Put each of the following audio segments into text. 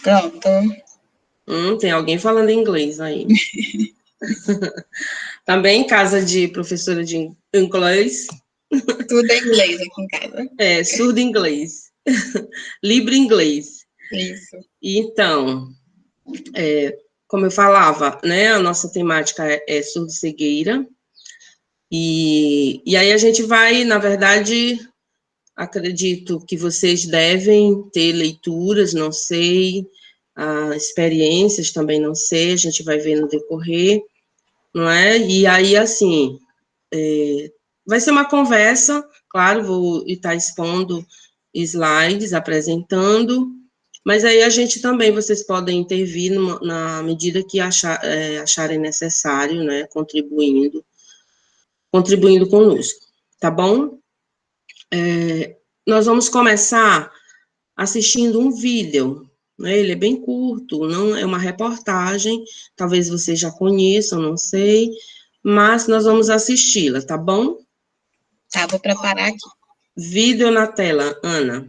Pronto. Tem alguém falando inglês aí. Também casa de professora de inglês. Tudo é inglês aqui em casa. Surdo inglês. Livre inglês. Isso. Então, como eu falava, né, a nossa temática é surdo-cegueira. E aí a gente vai, na verdade, acredito que vocês devem ter leituras, não sei, experiências também não sei, a gente vai ver no decorrer, não é? E aí, assim, vai ser uma conversa, claro, vou estar expondo slides, apresentando, mas aí a gente também, vocês podem intervir na medida que acharem necessário, né, contribuindo conosco, tá bom? Nós vamos começar assistindo um vídeo, né? Ele é bem curto, não é uma reportagem, talvez vocês já conheçam, não sei, mas nós vamos assisti-la, tá bom? Tá, vou preparar aqui. Vídeo na tela, Ana.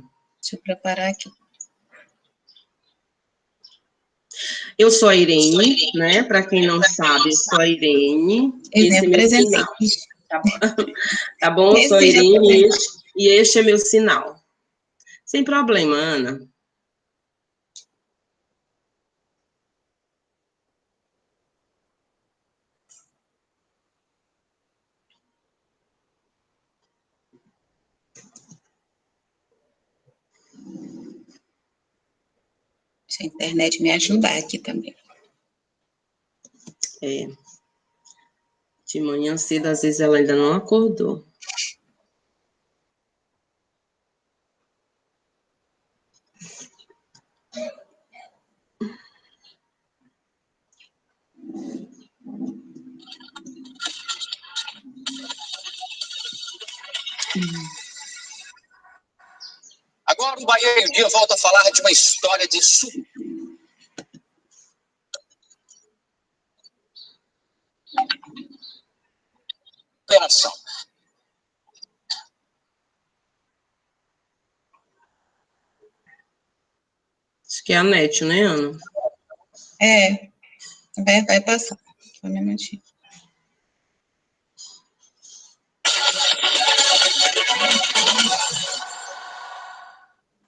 Deixa eu preparar aqui. Eu sou a Irene, né? Para quem não sabe, eu sou a Irene. Eu Esse é meu sinal. Tá bom? Eu sou a Irene e este é meu sinal. Sem problema, Ana. Deixa a internet me ajudar aqui também. De manhã cedo, às vezes ela ainda não acordou. Agora o Bahia Meio-Dia volta a falar de uma história de superação. Acho que é a NET, né, Ana? Vai passar. Só um minutinho.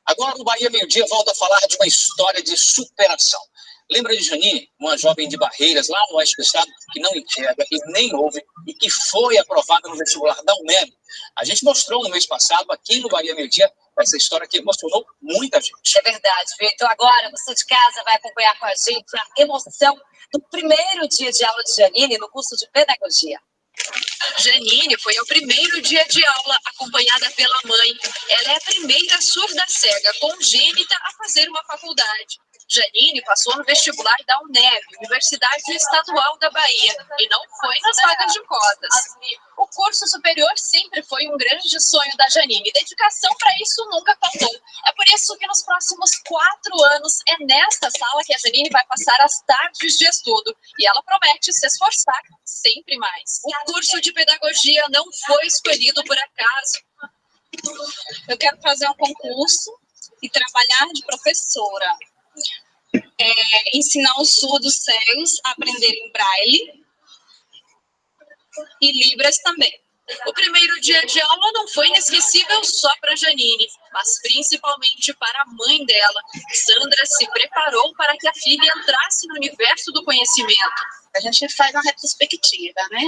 Agora o Bahia Meio-Dia volta a falar de uma história de superação. Lembra de Janine, uma jovem de Barreiras, lá no oeste do estado, que não enxerga e nem ouve, e que foi aprovada no vestibular da UNEB? A gente mostrou no mês passado, aqui no Bahia Meio-Dia, essa história que emocionou muita gente. É verdade, Vitor. Agora, você de casa vai acompanhar com a gente a emoção do primeiro dia de aula de Janine no curso de pedagogia. Janine foi ao primeiro dia de aula, acompanhada pela mãe. Ela é a primeira surda-cega congênita a fazer uma faculdade. Janine passou no vestibular da UNEB, Universidade Estadual da Bahia, e não foi nas vagas de cotas. O curso superior sempre foi um grande sonho da Janine. Dedicação para isso nunca faltou. É por isso que nos próximos 4 anos é nesta sala que a Janine vai passar as tardes de estudo. E ela promete se esforçar sempre mais. O curso de pedagogia não foi escolhido por acaso. Eu quero fazer um concurso e trabalhar de professora. Ensinar os surdos cegos a aprenderem braille e libras também. O primeiro dia de aula não foi inesquecível só para Janine, mas principalmente para a mãe dela. Sandra se preparou para que a filha entrasse no universo do conhecimento. A gente faz uma retrospectiva, né?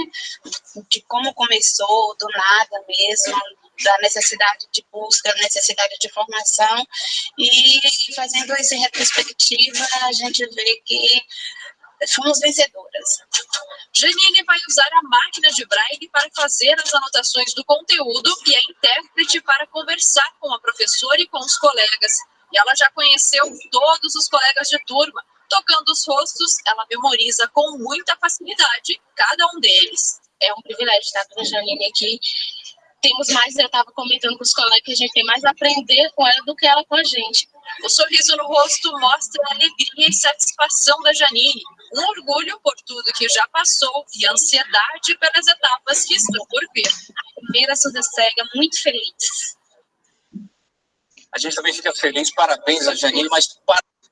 De como começou, do nada mesmo, da necessidade de busca, da necessidade de formação. E fazendo essa retrospectiva, a gente vê que fomos vencedoras. Janine vai usar a máquina de braille para fazer as anotações do conteúdo e a intérprete para conversar com a professora e com os colegas. E ela já conheceu todos os colegas de turma. Tocando os rostos, ela memoriza com muita facilidade cada um deles. É um privilégio estar com a Janine aqui. Temos mais, eu estava comentando com os colegas que a gente tem mais a aprender com ela do que ela com a gente. O sorriso no rosto mostra a alegria e satisfação da Janine, um orgulho por tudo que já passou e ansiedade pelas etapas que estão por vir. Ver a surda cega muito feliz. A gente também fica feliz, parabéns a Janine, mas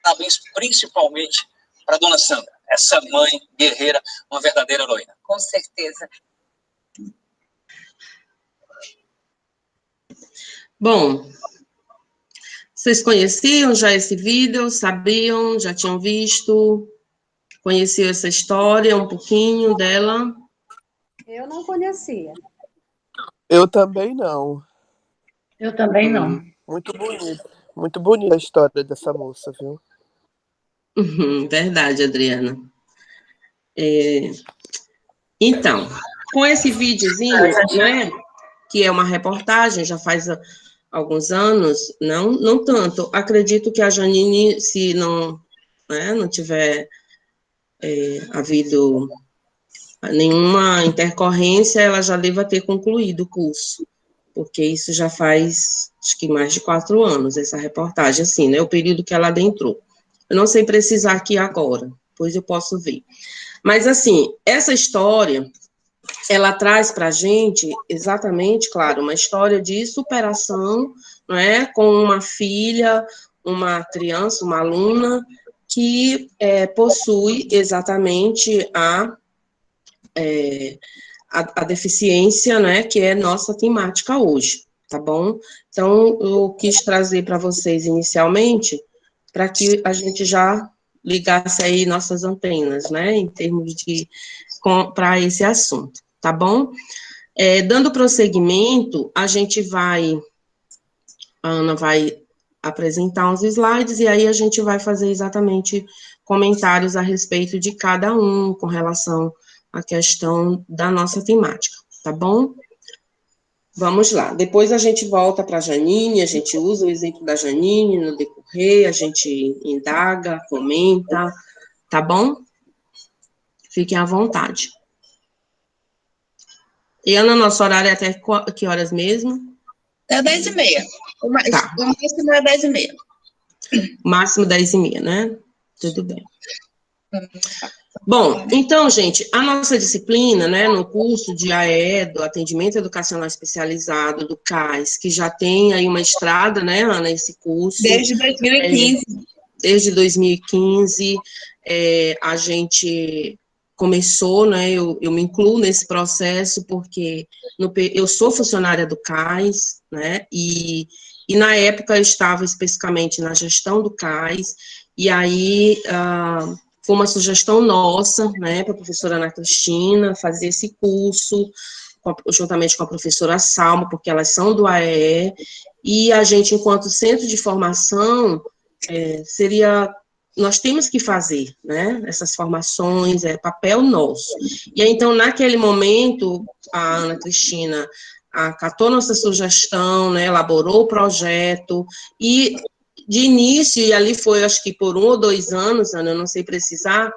parabéns principalmente para a dona Sandra, essa mãe guerreira, uma verdadeira heroína. Com certeza. Bom, vocês conheciam já esse vídeo? Sabiam? Já tinham visto? Conheciam essa história, um pouquinho dela? Eu não conhecia. Eu também não. Eu também não. Muito bonita a história dessa moça, viu? Verdade, Adriana. Então, com esse videozinho, né, que é uma reportagem, já faz alguns anos, não tanto. Acredito que a Janine, se não, né, não tiver havido nenhuma intercorrência, ela já deva ter concluído o curso, porque isso já faz, acho que mais de 4 anos, essa reportagem, assim, né, o período que ela adentrou. Eu não sei precisar aqui agora, pois eu posso ver. Mas, assim, essa história, ela traz para a gente, exatamente, claro, uma história de superação, não é, com uma filha, uma criança, uma aluna, que possui exatamente a deficiência, né, que é nossa temática hoje, tá bom? Então, eu quis trazer para vocês inicialmente, para que a gente já ligasse aí nossas antenas, né, em termos de, para esse assunto, tá bom? Dando prosseguimento, a Ana vai apresentar uns slides, e aí a gente vai fazer exatamente comentários a respeito de cada um, com relação à questão da nossa temática, tá bom? Vamos lá. Depois a gente volta para a Janine, a gente usa o exemplo da Janine no decorrer, a gente indaga, comenta, tá bom? Fiquem à vontade. E, Ana, nosso horário é até que horas mesmo? Até 10h30. O máximo é 10h30. Máximo 10h30, né? Tudo bem. Bom, então, gente, a nossa disciplina, né, no curso de AE, do Atendimento Educacional Especializado, do CAIS, que já tem aí uma estrada, né, Ana, esse curso. Desde 2015. Desde 2015, a gente começou, né, eu me incluo nesse processo, porque eu sou funcionária do CAIS, né, e na época eu estava especificamente na gestão do CAIS, e aí foi uma sugestão nossa, né, para a professora Ana Cristina, fazer esse curso, juntamente com a professora Salma, porque elas são do AEE, e a gente, enquanto centro de formação, nós temos que fazer, né, essas formações, é papel nosso. E aí, então, naquele momento, a Ana Cristina acatou nossa sugestão, né, elaborou o projeto, e de início, e ali foi, acho que por 1 ou 2 anos, Ana, eu não sei precisar,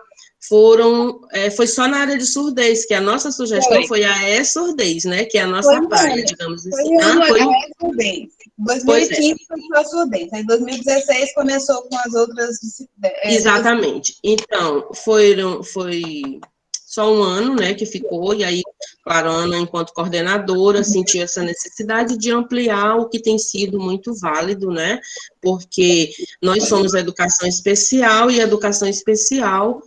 foi só na área de surdez, que a nossa sugestão foi a E-surdez, né, que é a nossa praia, digamos assim. Foi a E-surdez. 2015 foi só a surdez, aí 2016 começou com as outras disciplinas. Exatamente. Então, foi só 1 ano, né, que ficou, e aí, claro, a Ana, enquanto coordenadora, sentiu essa necessidade de ampliar o que tem sido muito válido, né, porque nós somos a educação especial, e a educação especial,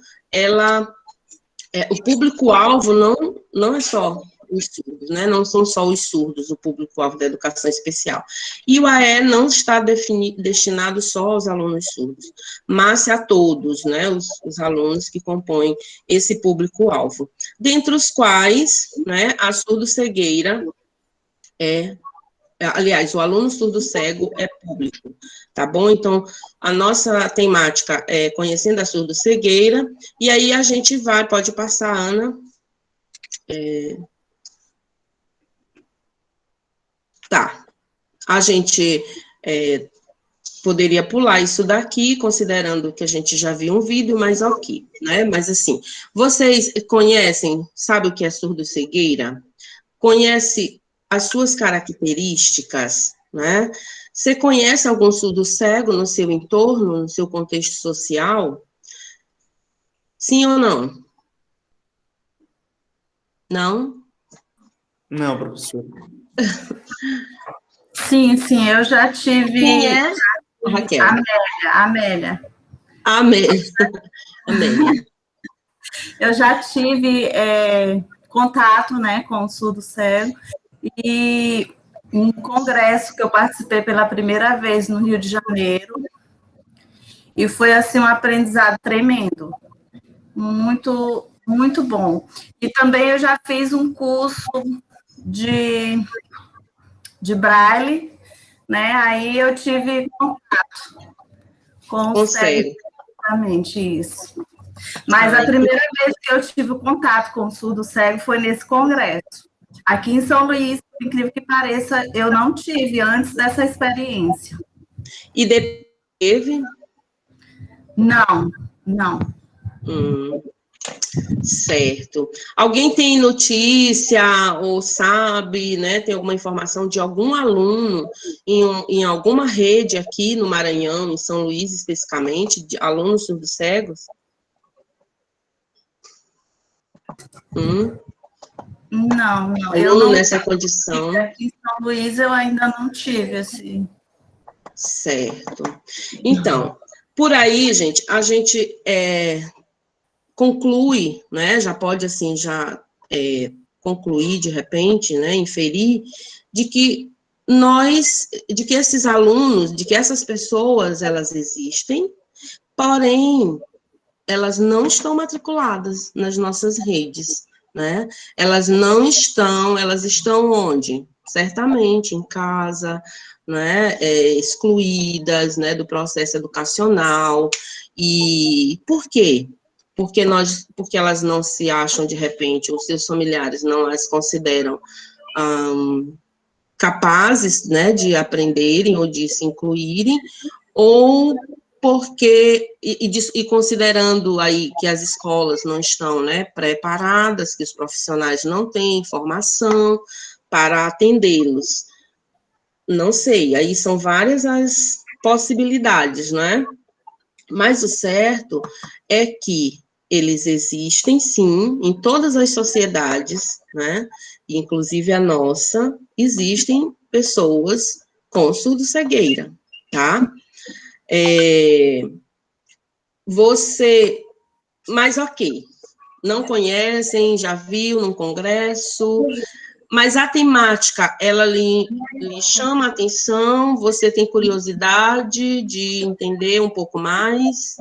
o público-alvo não é só os surdos, né, não são só os surdos o público-alvo da educação especial. E o AE não está destinado só aos alunos surdos, mas a todos, né, os alunos que compõem esse público-alvo, dentre os quais, né, a surdo-cegueira aliás, o aluno surdo-cego é público, tá bom? Então, a nossa temática é conhecendo a surdo-cegueira, e aí a gente pode passar, Ana. Tá. A gente poderia pular isso daqui, considerando que a gente já viu um vídeo, mas ok, né? Mas assim, vocês conhecem, sabe o que é surdo-cegueira? Conhece as suas características, né? Você conhece algum surdo-cego no seu entorno, no seu contexto social? Sim ou não? Não? Não, professor. Sim, eu já tive... Quem é? Raquel. Amélia. Amélia. Eu já tive contato, né, com o surdo cego, e um congresso que eu participei pela primeira vez no Rio de Janeiro, e foi, assim, um aprendizado tremendo, muito, muito bom. E também eu já fiz um curso de Braille, né, aí eu tive contato com o cego, exatamente isso. Mas a primeira vez que eu tive teve com o surdo cego foi nesse congresso. Aqui em São Luís, por incrível que pareça, eu não tive antes dessa experiência. E depois teve? Não. Certo. Alguém tem notícia ou sabe, né, tem alguma informação de algum aluno em alguma rede aqui no Maranhão, em São Luís especificamente, de alunos surdos cegos? Não. Aluno nessa condição. Aqui em São Luís eu ainda não tive, assim. Certo. Então, por aí, gente, a gente conclui, né, já pode, assim, concluir, de repente, né, inferir, de que esses alunos, de que essas pessoas, elas existem, porém, elas não estão matriculadas nas nossas redes, né? Elas estão onde? Certamente em casa, né? Excluídas, né, do processo educacional. E por quê? Porque elas não se acham, de repente, os seus familiares não as consideram capazes, né, de aprenderem ou de se incluírem, ou porque, e considerando aí que as escolas não estão, né, preparadas, que os profissionais não têm formação para atendê-los. Não sei, aí são várias as possibilidades, né? Mas o certo é que eles existem, sim, em todas as sociedades, né? Inclusive a nossa, existem pessoas com surdo-cegueira, tá? Mas ok, não conhecem, já viu num congresso, mas a temática, ela lhe chama a atenção, você tem curiosidade de entender um pouco mais,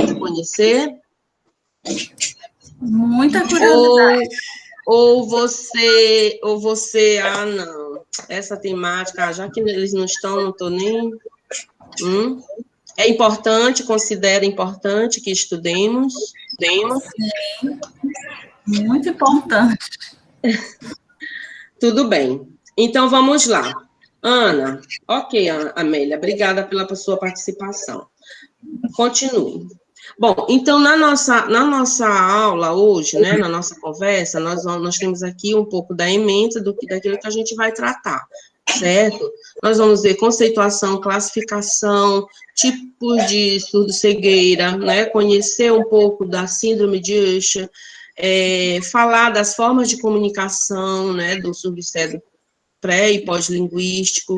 de conhecer? Muita curiosidade. Ou você, não, essa temática, já que eles não estão, não estou nem... É importante, considera importante que estudemos? Sim, muito importante. Tudo bem. Então, vamos lá. Ana, ok, Amélia, obrigada pela sua participação. Continue. Bom, então, na nossa aula hoje, né, na nossa conversa, nós temos aqui um pouco da ementa daquilo que a gente vai tratar, certo? Nós vamos ver conceituação, classificação, tipos de surdo-cegueira, né, conhecer um pouco da síndrome de Usher, falar das formas de comunicação, né, do surdo-cego pré- e pós-linguístico,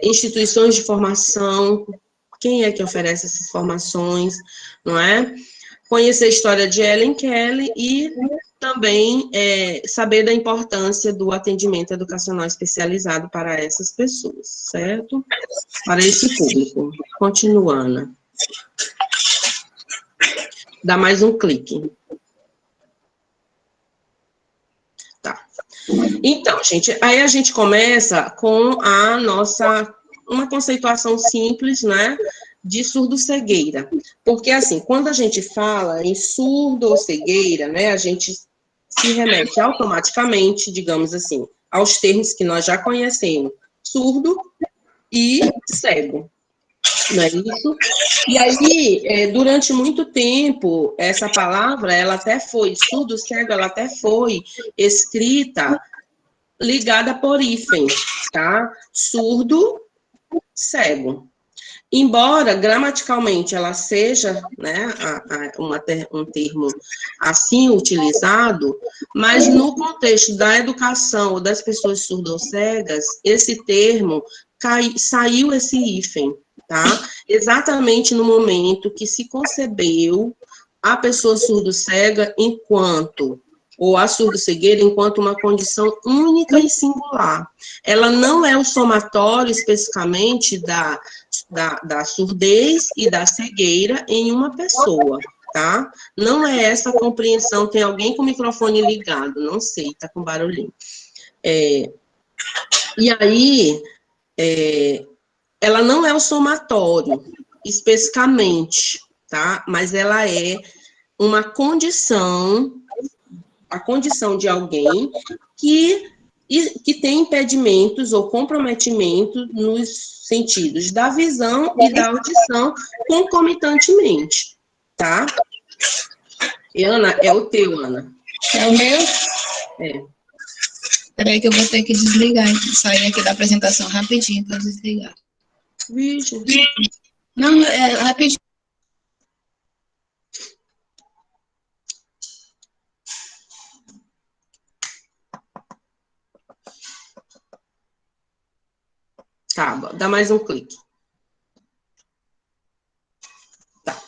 instituições de formação, quem é que oferece essas formações, não é? Conhecer a história de Helen Keller e também saber da importância do atendimento educacional especializado para essas pessoas, certo? Para esse público. Continuando. Dá mais um clique. Tá. Então, gente, aí a gente começa com uma conceituação simples, né, de surdo-cegueira. Porque, assim, quando a gente fala em surdo ou cegueira, né, a gente se remete automaticamente, digamos assim, aos termos que nós já conhecemos, surdo e cego, não é isso? E aí, durante muito tempo, essa palavra, ela até foi, surdo-cego, ela até foi escrita ligada por hífen, tá? Surdo, cego. Embora gramaticalmente ela seja, né, um termo assim utilizado, mas no contexto da educação ou das pessoas surdo-cegas, esse termo saiu esse hífen, tá? Exatamente no momento que se concebeu a pessoa surdo-cega enquanto, ou a surdo-cegueira enquanto uma condição única e singular. Ela não é o somatório especificamente da surdez e da cegueira em uma pessoa, tá? Não é essa a compreensão. Tem alguém com o microfone ligado, não sei, tá com barulhinho. E aí, ela não é o somatório especificamente, tá? Mas ela é uma condição, a condição de alguém que tem impedimentos ou comprometimento nos sentidos da visão e da audição concomitantemente, tá? E, Ana, é o teu, Ana. É o meu? É. Peraí que eu vou ter que desligar, sair aqui da apresentação rapidinho para desligar. Vixe. Não, é rapidinho. Tá, dá mais um clique. Tá.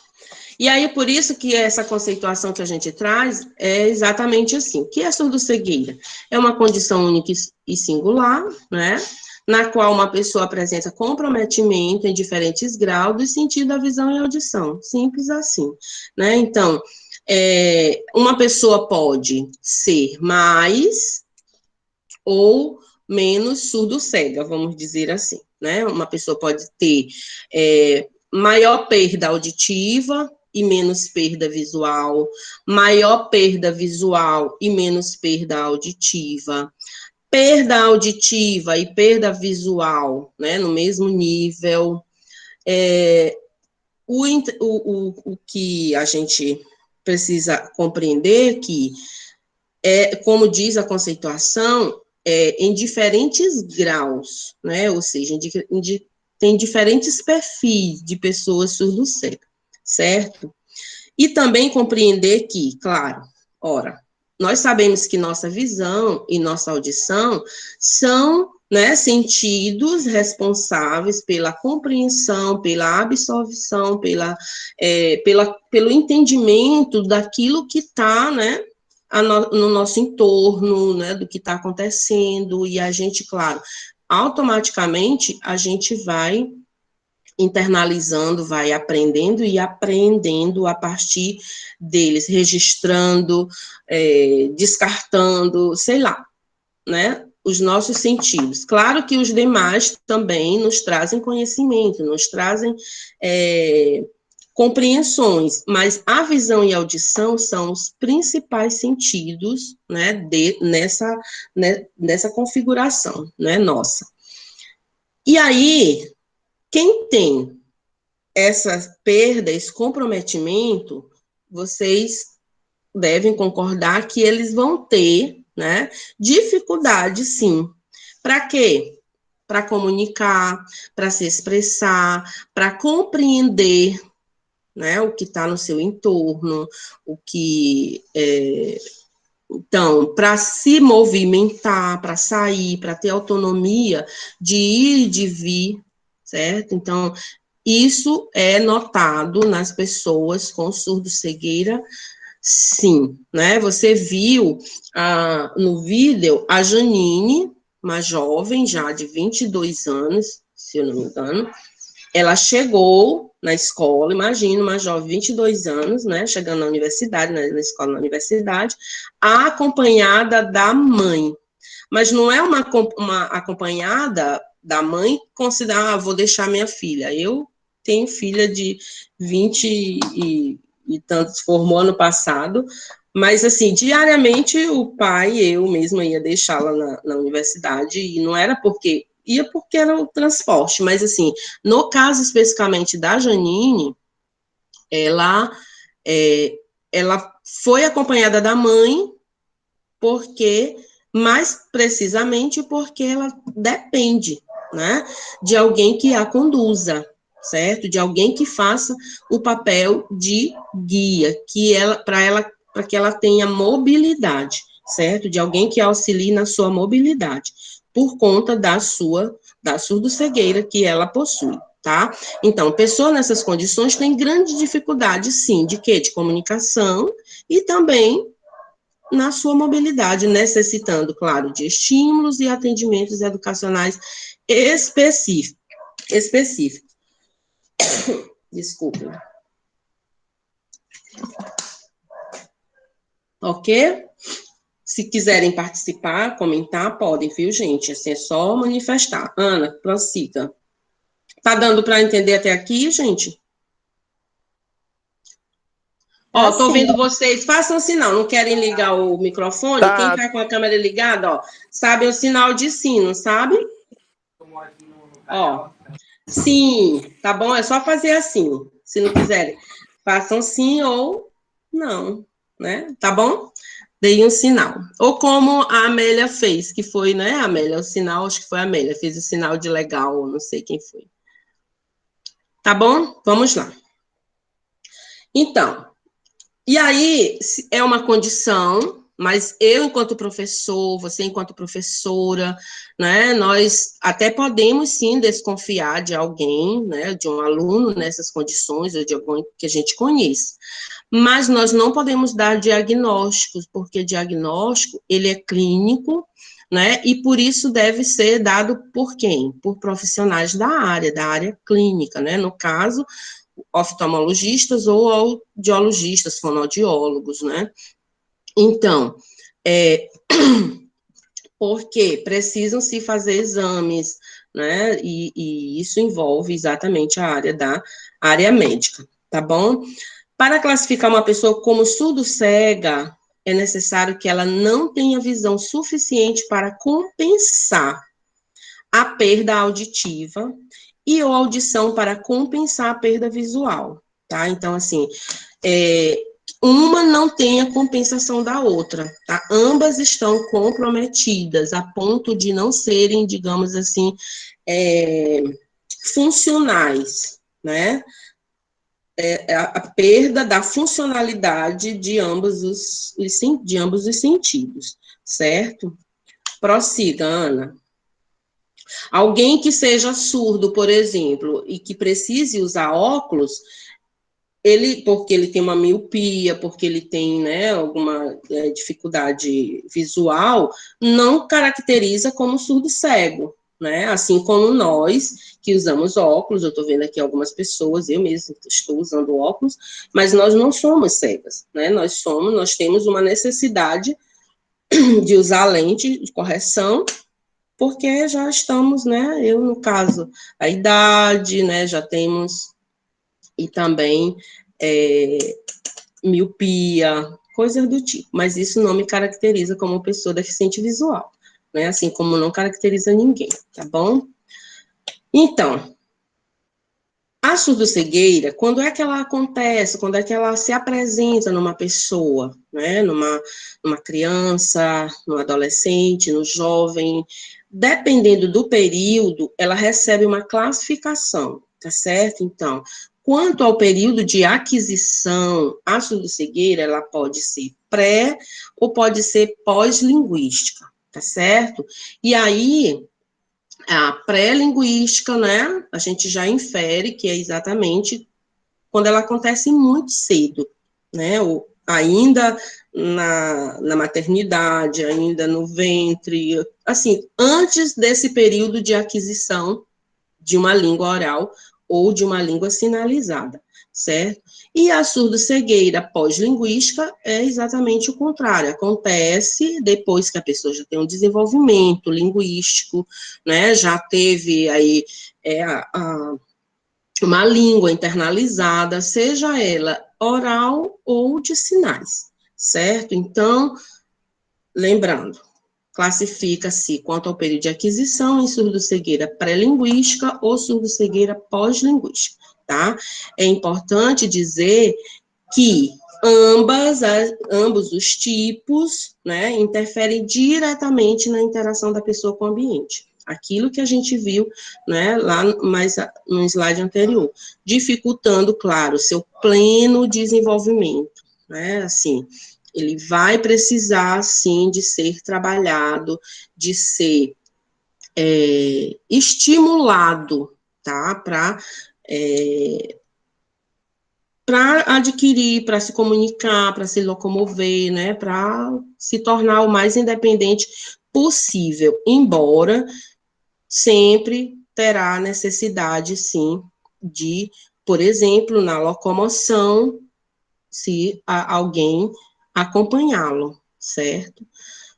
E aí, por isso que essa conceituação que a gente traz é exatamente assim. O que é surdo-cegueira? É uma condição única e singular, né? Na qual uma pessoa apresenta comprometimento em diferentes graus do sentido da visão e audição. Simples assim, né? Então, uma pessoa pode ser mais ou menos surdo-cega, vamos dizer assim, né? Uma pessoa pode ter maior perda auditiva e menos perda visual, maior perda visual e menos perda auditiva, perda auditiva e perda visual, né, no mesmo nível. O que a gente precisa compreender que, como diz a conceituação, em diferentes graus, né? Ou seja, tem diferentes perfis de pessoas surdo-cegas, certo? E também compreender que, claro, nós sabemos que nossa visão e nossa audição são, né, sentidos responsáveis pela compreensão, pela absorção, pelo entendimento daquilo que está, né, no nosso entorno, né, do que está acontecendo, e a gente, claro, automaticamente a gente vai internalizando, vai aprendendo e aprendendo a partir deles, registrando, descartando, sei lá, né, os nossos sentidos. Claro que os demais também nos trazem conhecimento, nos trazem compreensões, mas a visão e a audição são os principais sentidos, né, nessa configuração, né, nossa. E aí, quem tem essa perda, esse comprometimento, vocês devem concordar que eles vão ter, né, dificuldade, sim. Para quê? Para comunicar, para se expressar, para compreender, né, o que está no seu entorno, o que... Então, para se movimentar, para sair, para ter autonomia de ir e de vir, certo? Então, isso é notado nas pessoas com surdo-cegueira, sim, né? Você viu no vídeo a Janine, uma jovem já de 22 anos, se eu não me engano, ela chegou na escola, imagina, uma jovem de 22 anos, né, chegando na universidade, na escola, na universidade, acompanhada da mãe. Mas não é uma acompanhada da mãe considerar, vou deixar minha filha. Eu tenho filha de 20 e tantos, formou ano passado, mas, assim, diariamente o pai, eu mesma ia deixá-la na universidade, e não era porque era o transporte, mas, assim, no caso especificamente da Janine, ela foi acompanhada da mãe, mais precisamente porque ela depende, né, de alguém que a conduza, certo? De alguém que faça o papel de guia, para que ela tenha mobilidade, certo? De alguém que auxilie na sua mobilidade, por conta da surdo-cegueira que ela possui, tá? Então, pessoa nessas condições tem grande dificuldade, sim, de quê? De comunicação e também na sua mobilidade, necessitando, claro, de estímulos e atendimentos educacionais específicos. Desculpe. Ok? Se quiserem participar, comentar, podem, viu, gente? Assim, é só manifestar. Ana, prossiga. Tá dando para entender até aqui, gente? Ó, tô vendo vocês. Façam sinal. Não querem ligar o microfone? Tá. Quem tá com a câmera ligada, ó, sabe o sinal de sim, não sabe? Ó, sim, tá bom? É só fazer assim. Se não quiserem, façam sim ou não, né? Tá bom? Dei um sinal. Ou como a Amélia fez, que foi, né, Amélia? O sinal, acho que foi a Amélia, fez o sinal de legal, não sei quem foi. Tá bom? Vamos lá. Então, e aí é uma condição, mas eu, enquanto professor, você, enquanto professora, né, nós até podemos, sim, desconfiar de alguém, né, de um aluno nessas condições, ou de alguém que a gente conheça. Mas nós não podemos dar diagnósticos, porque diagnóstico, ele é clínico, né, e por isso deve ser dado por quem? Por profissionais da área clínica, né, no caso, oftalmologistas ou audiologistas, fonoaudiólogos, né. Então, porque precisam se fazer exames, né, e isso envolve exatamente a área médica, tá bom? Para classificar uma pessoa como surdo-cega, é necessário que ela não tenha visão suficiente para compensar a perda auditiva e ou audição para compensar a perda visual, tá? Então, assim, uma não tem a compensação da outra, tá? Ambas estão comprometidas a ponto de não serem, digamos assim, funcionais, né? A perda da funcionalidade de ambos os sentidos, certo? Prossiga, Ana. Alguém que seja surdo, por exemplo, e que precise usar óculos, porque ele tem uma miopia, porque ele tem, né, alguma dificuldade visual, não caracteriza como surdo cego, né? Assim como nós que usamos óculos, eu estou vendo aqui algumas pessoas, eu mesma estou usando óculos, mas nós não somos cegas, né? Nós temos uma necessidade de usar lente de correção, porque já estamos, né? Eu, no caso, a idade, né? Já temos, e também miopia, coisas do tipo, mas isso não me caracteriza como pessoa deficiente visual, né? Assim como não caracteriza ninguém, tá bom? Então, a surdo-cegueira, quando é que ela acontece? Quando é que ela se apresenta numa pessoa, né? Numa criança, no adolescente, no jovem, dependendo do período, ela recebe uma classificação, tá certo? Então, quanto ao período de aquisição, a surdo-cegueira, ela pode ser pré ou pode ser pós-linguística, tá certo? E aí, a pré-linguística, né, a gente já infere que é exatamente quando ela acontece muito cedo, né, ou ainda na maternidade, ainda no ventre, assim, antes desse período de aquisição de uma língua oral ou de uma língua sinalizada, certo? E a surdo-cegueira pós-linguística é exatamente o contrário, acontece depois que a pessoa já tem um desenvolvimento linguístico, né, já teve aí uma língua internalizada, seja ela oral ou de sinais, certo? Então, lembrando, classifica-se quanto ao período de aquisição em surdo-cegueira pré-linguística ou surdo-cegueira pós-linguística, tá? É importante dizer que ambos os tipos, né, interferem diretamente na interação da pessoa com o ambiente. aquilo que a gente viu, né, lá mais no slide anterior, dificultando, claro, seu pleno desenvolvimento, né, assim, ele vai precisar, sim, de ser trabalhado, de ser estimulado, tá, para adquirir, para se comunicar, para se locomover, né, para se tornar o mais independente possível, embora sempre terá necessidade, sim, de, por exemplo, na locomoção, se alguém acompanhá-lo, certo?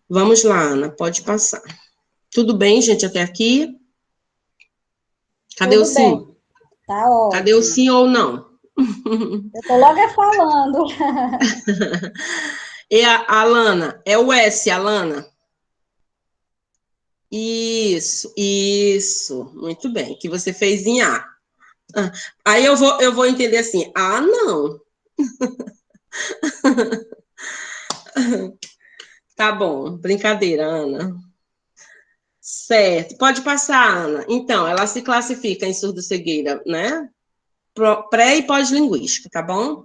Vamos lá, Ana, pode passar. Tudo bem, gente, até aqui? Cadê Tudo o sim? bem. Tá ótimo. Cadê o sim ou não? Eu tô logo falando. E a Alana, é o S, Alana? Isso, muito bem, que você fez em A. Aí eu vou entender assim, não. Tá bom, brincadeira, Ana. Certo, pode passar, Ana. Então, ela se classifica em surdo-cegueira, né? Pré e pós-linguística, tá bom?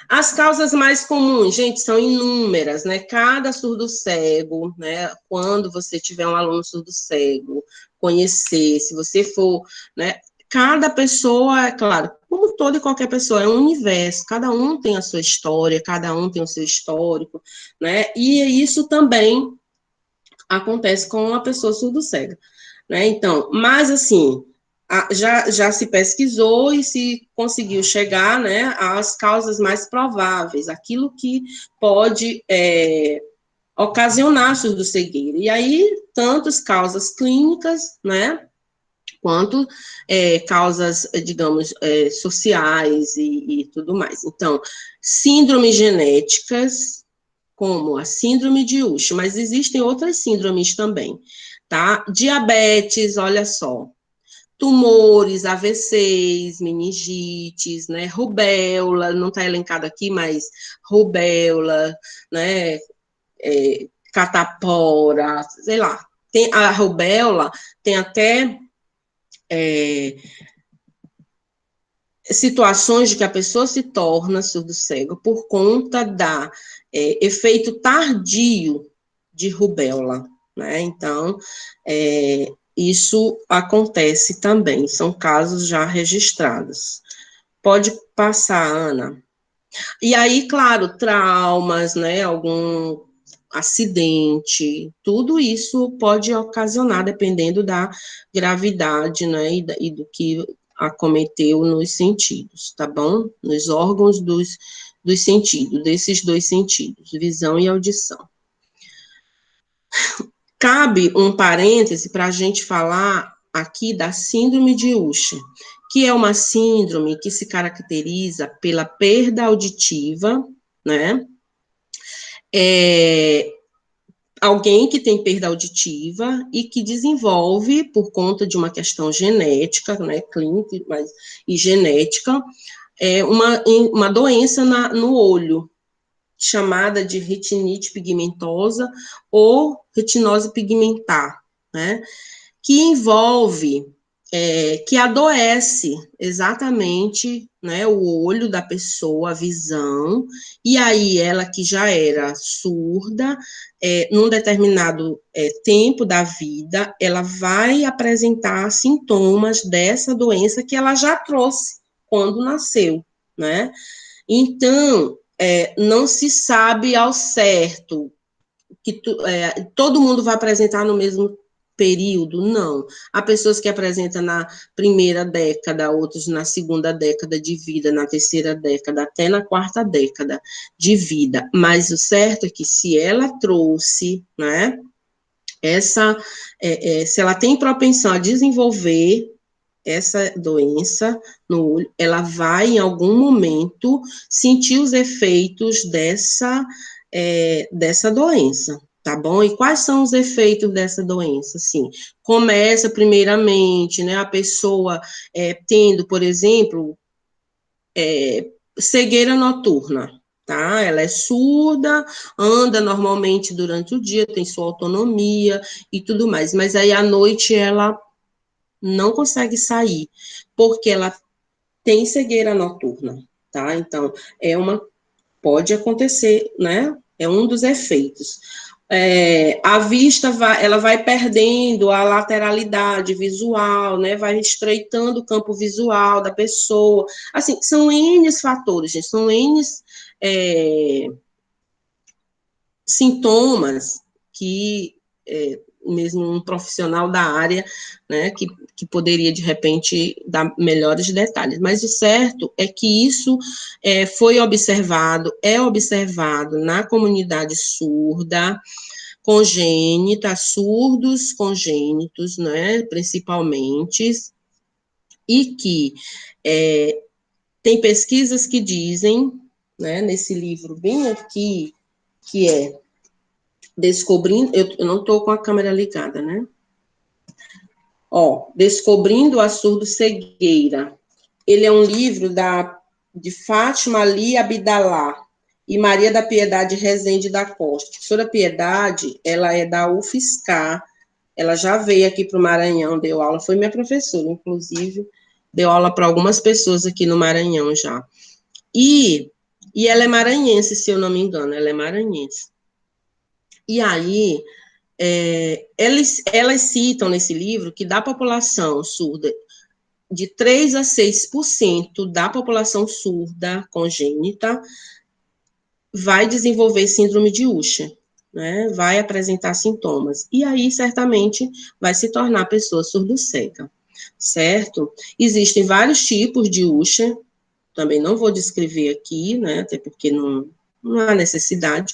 As causas mais comuns, gente, são inúmeras, né? Cada surdo-cego, né? Quando você tiver um aluno surdo-cego, conhecer, se você for, né? Cada pessoa, é claro, como toda e qualquer pessoa, é um universo, cada um tem a sua história, cada um tem o seu histórico, né? E isso também acontece com a pessoa surdo-cega, né? Então, mas assim, já se pesquisou e se conseguiu chegar, né, às causas mais prováveis, aquilo que pode ocasionar surdo-cegueira. E aí, tanto as causas clínicas, né, quanto causas, digamos, sociais e tudo mais. Então, síndromes genéticas, como a síndrome de Usher, mas existem outras síndromes também, tá? Diabetes, olha só, tumores, AVCs, meningites, né? Rubéola, não está elencado aqui, mas rubéola, né? Catapora, sei lá. Tem a rubéola, tem até situações de que a pessoa se torna surdo-cega por conta da efeito tardio de rubéola, né? Então, isso acontece também, são casos já registrados. Pode passar, Ana. E aí, claro, traumas, né? Algum acidente, tudo isso pode ocasionar, dependendo da gravidade, né? E do que acometeu nos sentidos, tá bom? Nos órgãos dos sentidos, desses dois sentidos, visão e audição. Cabe um parêntese para a gente falar aqui da síndrome de Usher, que é uma síndrome que se caracteriza pela perda auditiva, né? Alguém que tem perda auditiva e que desenvolve, por conta de uma questão genética, né, clínica e genética, uma doença no olho, chamada de retinite pigmentosa ou retinose pigmentar, né, que envolve, que adoece exatamente, né, o olho da pessoa, a visão, e aí ela que já era surda, num determinado tempo da vida, ela vai apresentar sintomas dessa doença que ela já trouxe quando nasceu, né? Então, não se sabe ao certo que todo mundo vai apresentar no mesmo período, não. Há pessoas que apresentam na primeira década, outros na segunda década de vida, na terceira década, até na quarta década de vida. Mas o certo é que se ela trouxe, né, se ela tem propensão a desenvolver essa doença no olho, ela vai, em algum momento, sentir os efeitos dessa doença, tá bom? E quais são os efeitos dessa doença? Assim, começa, primeiramente, né, a pessoa tendo, por exemplo, cegueira noturna, tá? Ela é surda, anda normalmente durante o dia, tem sua autonomia e tudo mais, mas aí à noite ela não consegue sair, porque ela tem cegueira noturna, tá? Então, pode acontecer, né? É um dos efeitos. A vista ela vai perdendo a lateralidade visual, né? Vai estreitando o campo visual da pessoa. Assim, são N fatores, gente, são N sintomas que mesmo um profissional da área, né, que poderia, de repente, dar melhores detalhes. Mas o certo é que isso foi observado, é observado na comunidade surda, congênita, surdos congênitos, né, principalmente, e que tem pesquisas que dizem, né, nesse livro bem aqui, que é Descobrindo, eu não estou com a câmera ligada, né? Descobrindo a Surdo-Cegueira. Ele é um livro de Fátima Ali Abdalá e Maria da Piedade Rezende da Costa. A professora Piedade, ela é da UFSCar, ela já veio aqui para o Maranhão, deu aula, foi minha professora, inclusive, deu aula para algumas pessoas aqui no Maranhão já. E ela é maranhense, se eu não me engano, ela é maranhense. E aí, elas citam nesse livro que da população surda, de 3 a 6% da população surda congênita vai desenvolver síndrome de Usher, né? Vai apresentar sintomas. E aí, certamente, vai se tornar pessoa surdo-cega, certo? Existem vários tipos de Usher, também não vou descrever aqui, né? Até porque não há necessidade.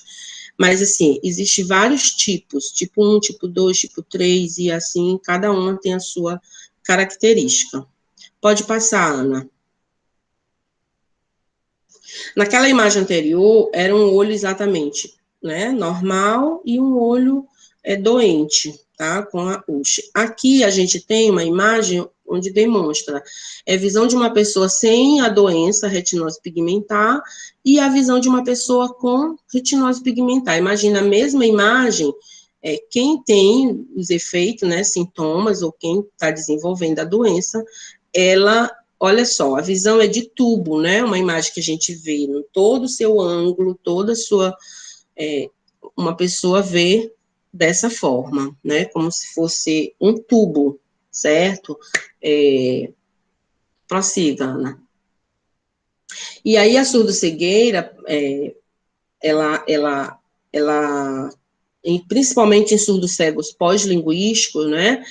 Mas, assim, existem vários tipos, tipo 1, tipo 2, tipo 3, e assim, cada uma tem a sua característica. Pode passar, Ana. Naquela imagem anterior, era um olho exatamente, né, normal, e um olho doente, tá, com a Usher. Aqui a gente tem uma imagem onde demonstra a visão de uma pessoa sem a doença retinose pigmentar e a visão de uma pessoa com retinose pigmentar. Imagina a mesma imagem, quem tem os efeitos, né, sintomas, ou quem está desenvolvendo a doença, olha só, a visão é de tubo, né, uma imagem que a gente vê em todo o seu ângulo, toda a sua, uma pessoa vê dessa forma, né, como se fosse um tubo, certo? Prossiga, Ana. E aí a surdo-cegueira, ela, principalmente em surdos cegos pós-linguísticos, né,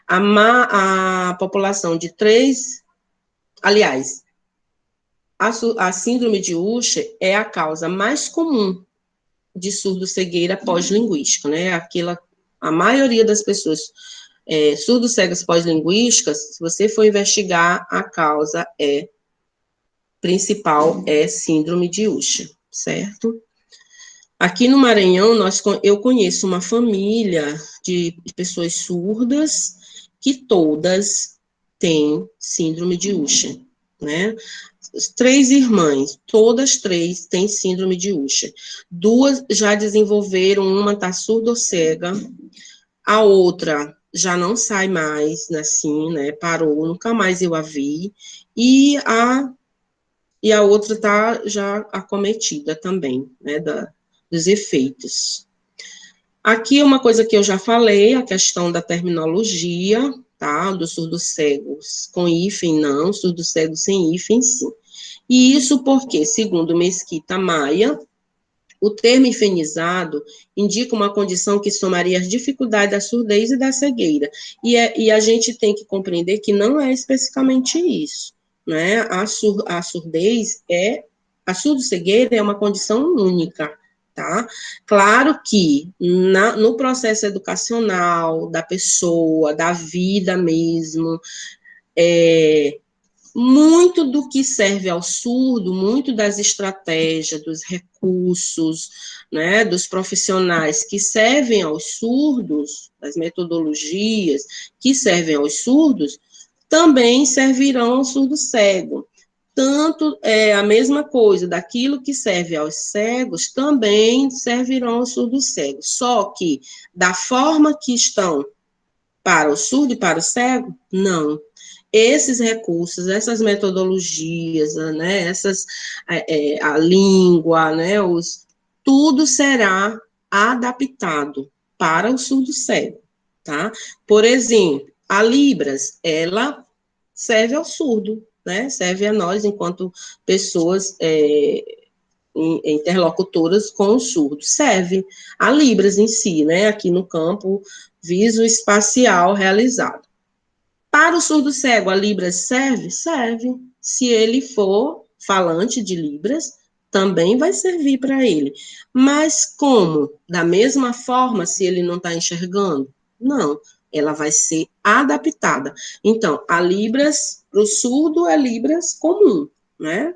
a população de 3, aliás, a síndrome de Usher é a causa mais comum de surdo-cegueira pós-linguística, né, a maioria das pessoas surdo-cegas pós-linguísticas, se você for investigar, a causa principal é síndrome de Usher, certo? Aqui no Maranhão, eu conheço uma família de pessoas surdas que todas têm síndrome de Usher, né? 3 irmãs, todas 3 têm síndrome de Usher. 2 já desenvolveram, uma está surdo-cega, a outra já não sai mais, assim, né, parou, nunca mais eu a vi, e a outra está já acometida também, né, dos efeitos. Aqui é uma coisa que eu já falei, a questão da terminologia, tá, dos surdos-cegos com hífen não, surdo-cego sem hífen sim. E isso porque, segundo Mesquita Maia, o termo hifenizado indica uma condição que somaria as dificuldades da surdez e da cegueira. E a gente tem que compreender que não é especificamente isso, né? A surdez a surdo-cegueira é uma condição única, tá? Claro que no processo educacional da pessoa, da vida mesmo, muito do que serve ao surdo, muito das estratégias, dos recursos, né, dos profissionais que servem aos surdos, das metodologias que servem aos surdos, também servirão ao surdo cego. tanto a mesma coisa, daquilo que serve aos cegos, também servirão aos surdos cegos. Só que, da forma que estão para o surdo e para o cego, não. Esses recursos, essas metodologias, né, a língua, né, tudo será adaptado para o surdo cego, tá? Por exemplo, a Libras, ela serve ao surdo, né? Serve a nós enquanto pessoas interlocutoras com o surdo. Serve a Libras em si, né? Aqui no campo visoespacial realizado. Para o surdo cego, a Libras serve? Serve. Se ele for falante de Libras, também vai servir para ele. Mas como? Da mesma forma, se ele não está enxergando? Não. Ela vai ser adaptada. Então, a Libras, para o surdo, é Libras comum, né?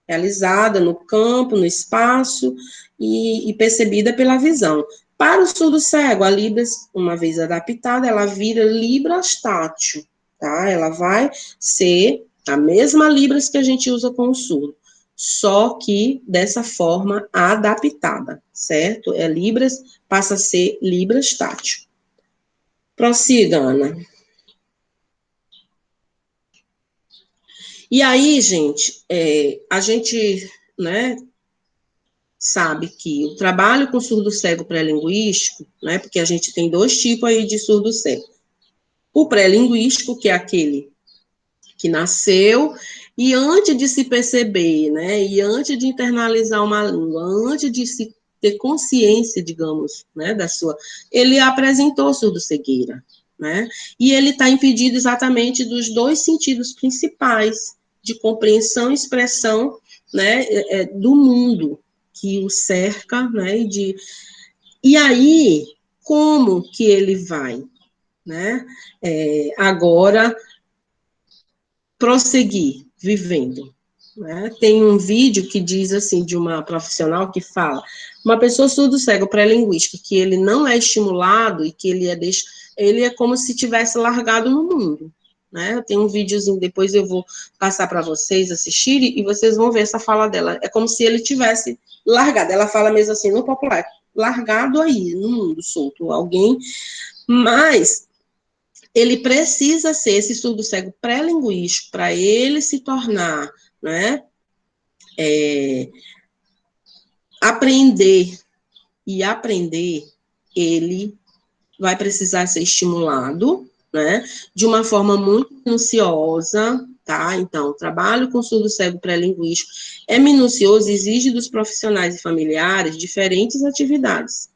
Realizada no campo, no espaço e percebida pela visão. Para o surdo cego, a Libras, uma vez adaptada, ela vira Libras tátil, tá? Ela vai ser a mesma Libras que a gente usa com o surdo, só que dessa forma adaptada, certo? Libras passa a ser Libras tátil. Prossiga, Ana. E aí, gente, a gente, né, sabe que o trabalho com surdo cego pré-linguístico, né, porque a gente tem 2 tipos aí de surdo cego. O pré-linguístico, que é aquele que nasceu e antes de se perceber, né, e antes de internalizar uma língua, antes de se ter consciência, digamos, né, ele apresentou surdo-cegueira, né, e ele está impedido exatamente dos 2 sentidos principais de compreensão e expressão, né, do mundo que o cerca, né, e aí, como que ele vai, né, agora prosseguir vivendo, né? Tem um vídeo que diz assim, de uma profissional que fala, uma pessoa surdo-cego pré-linguística, que ele não é estimulado e que ele é como se tivesse largado no mundo, né? Tem um videozinho, depois eu vou passar para vocês assistirem e vocês vão ver essa fala dela. É como se ele tivesse largado, ela fala mesmo assim, no popular, largado aí, no mundo, solto, alguém, mas ele precisa ser esse surdo-cego pré-linguístico para ele se tornar, né, aprender, ele vai precisar ser estimulado, né, de uma forma muito minuciosa, tá? Então, o trabalho com surdo-cego pré-linguístico é minucioso, exige dos profissionais e familiares diferentes atividades.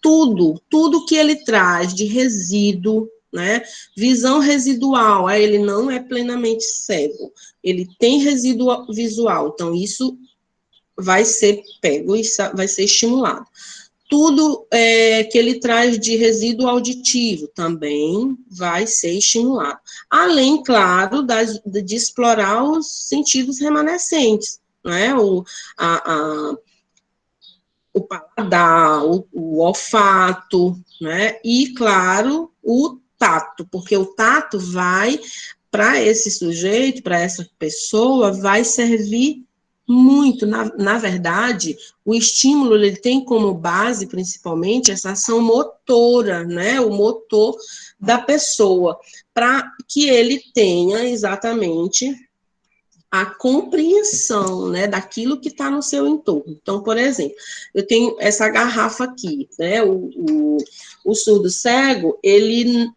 Tudo que ele traz de resíduo, né? Visão residual, ele não é plenamente cego, ele tem resíduo visual, então isso vai ser pego e vai ser estimulado. Tudo que ele traz de resíduo auditivo também vai ser estimulado. Além, claro, de explorar os sentidos remanescentes, né? O paladar, o olfato, né? E, claro, o tato, porque o tato vai, para esse sujeito, para essa pessoa, vai servir muito. Na verdade, o estímulo, ele tem como base, principalmente, essa ação motora, né? O motor da pessoa, para que ele tenha exatamente a compreensão, né, daquilo que está no seu entorno. Então, por exemplo, eu tenho essa garrafa aqui, né, o surdo cego, ele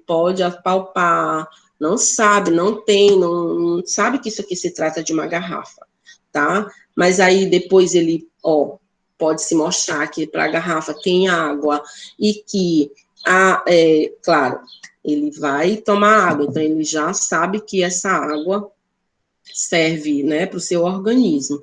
pode apalpar, não sabe, não sabe que isso aqui se trata de uma garrafa, tá? Mas aí depois ele, pode se mostrar que para a garrafa tem água e que, claro, ele vai tomar água, então ele já sabe que essa água serve, né, para o seu organismo.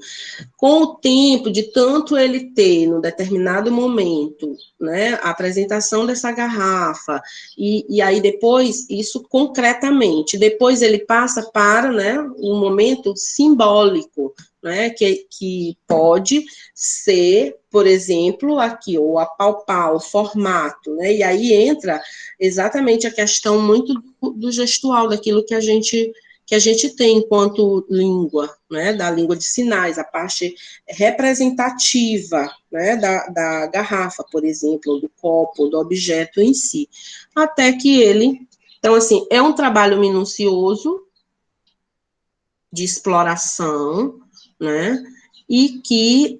Com o tempo, de tanto ele ter, num determinado momento, né, a apresentação dessa garrafa, e aí depois, isso concretamente, depois ele passa para, né, um momento simbólico, né, que pode ser, por exemplo, aqui, ou apalpar o formato, né, e aí entra exatamente a questão muito do gestual, daquilo que a gente que a gente tem enquanto língua, né, da língua de sinais, a parte representativa, né, da garrafa, por exemplo, do copo, do objeto em si, até que ele... Então, assim, é um trabalho minucioso, de exploração, né, e que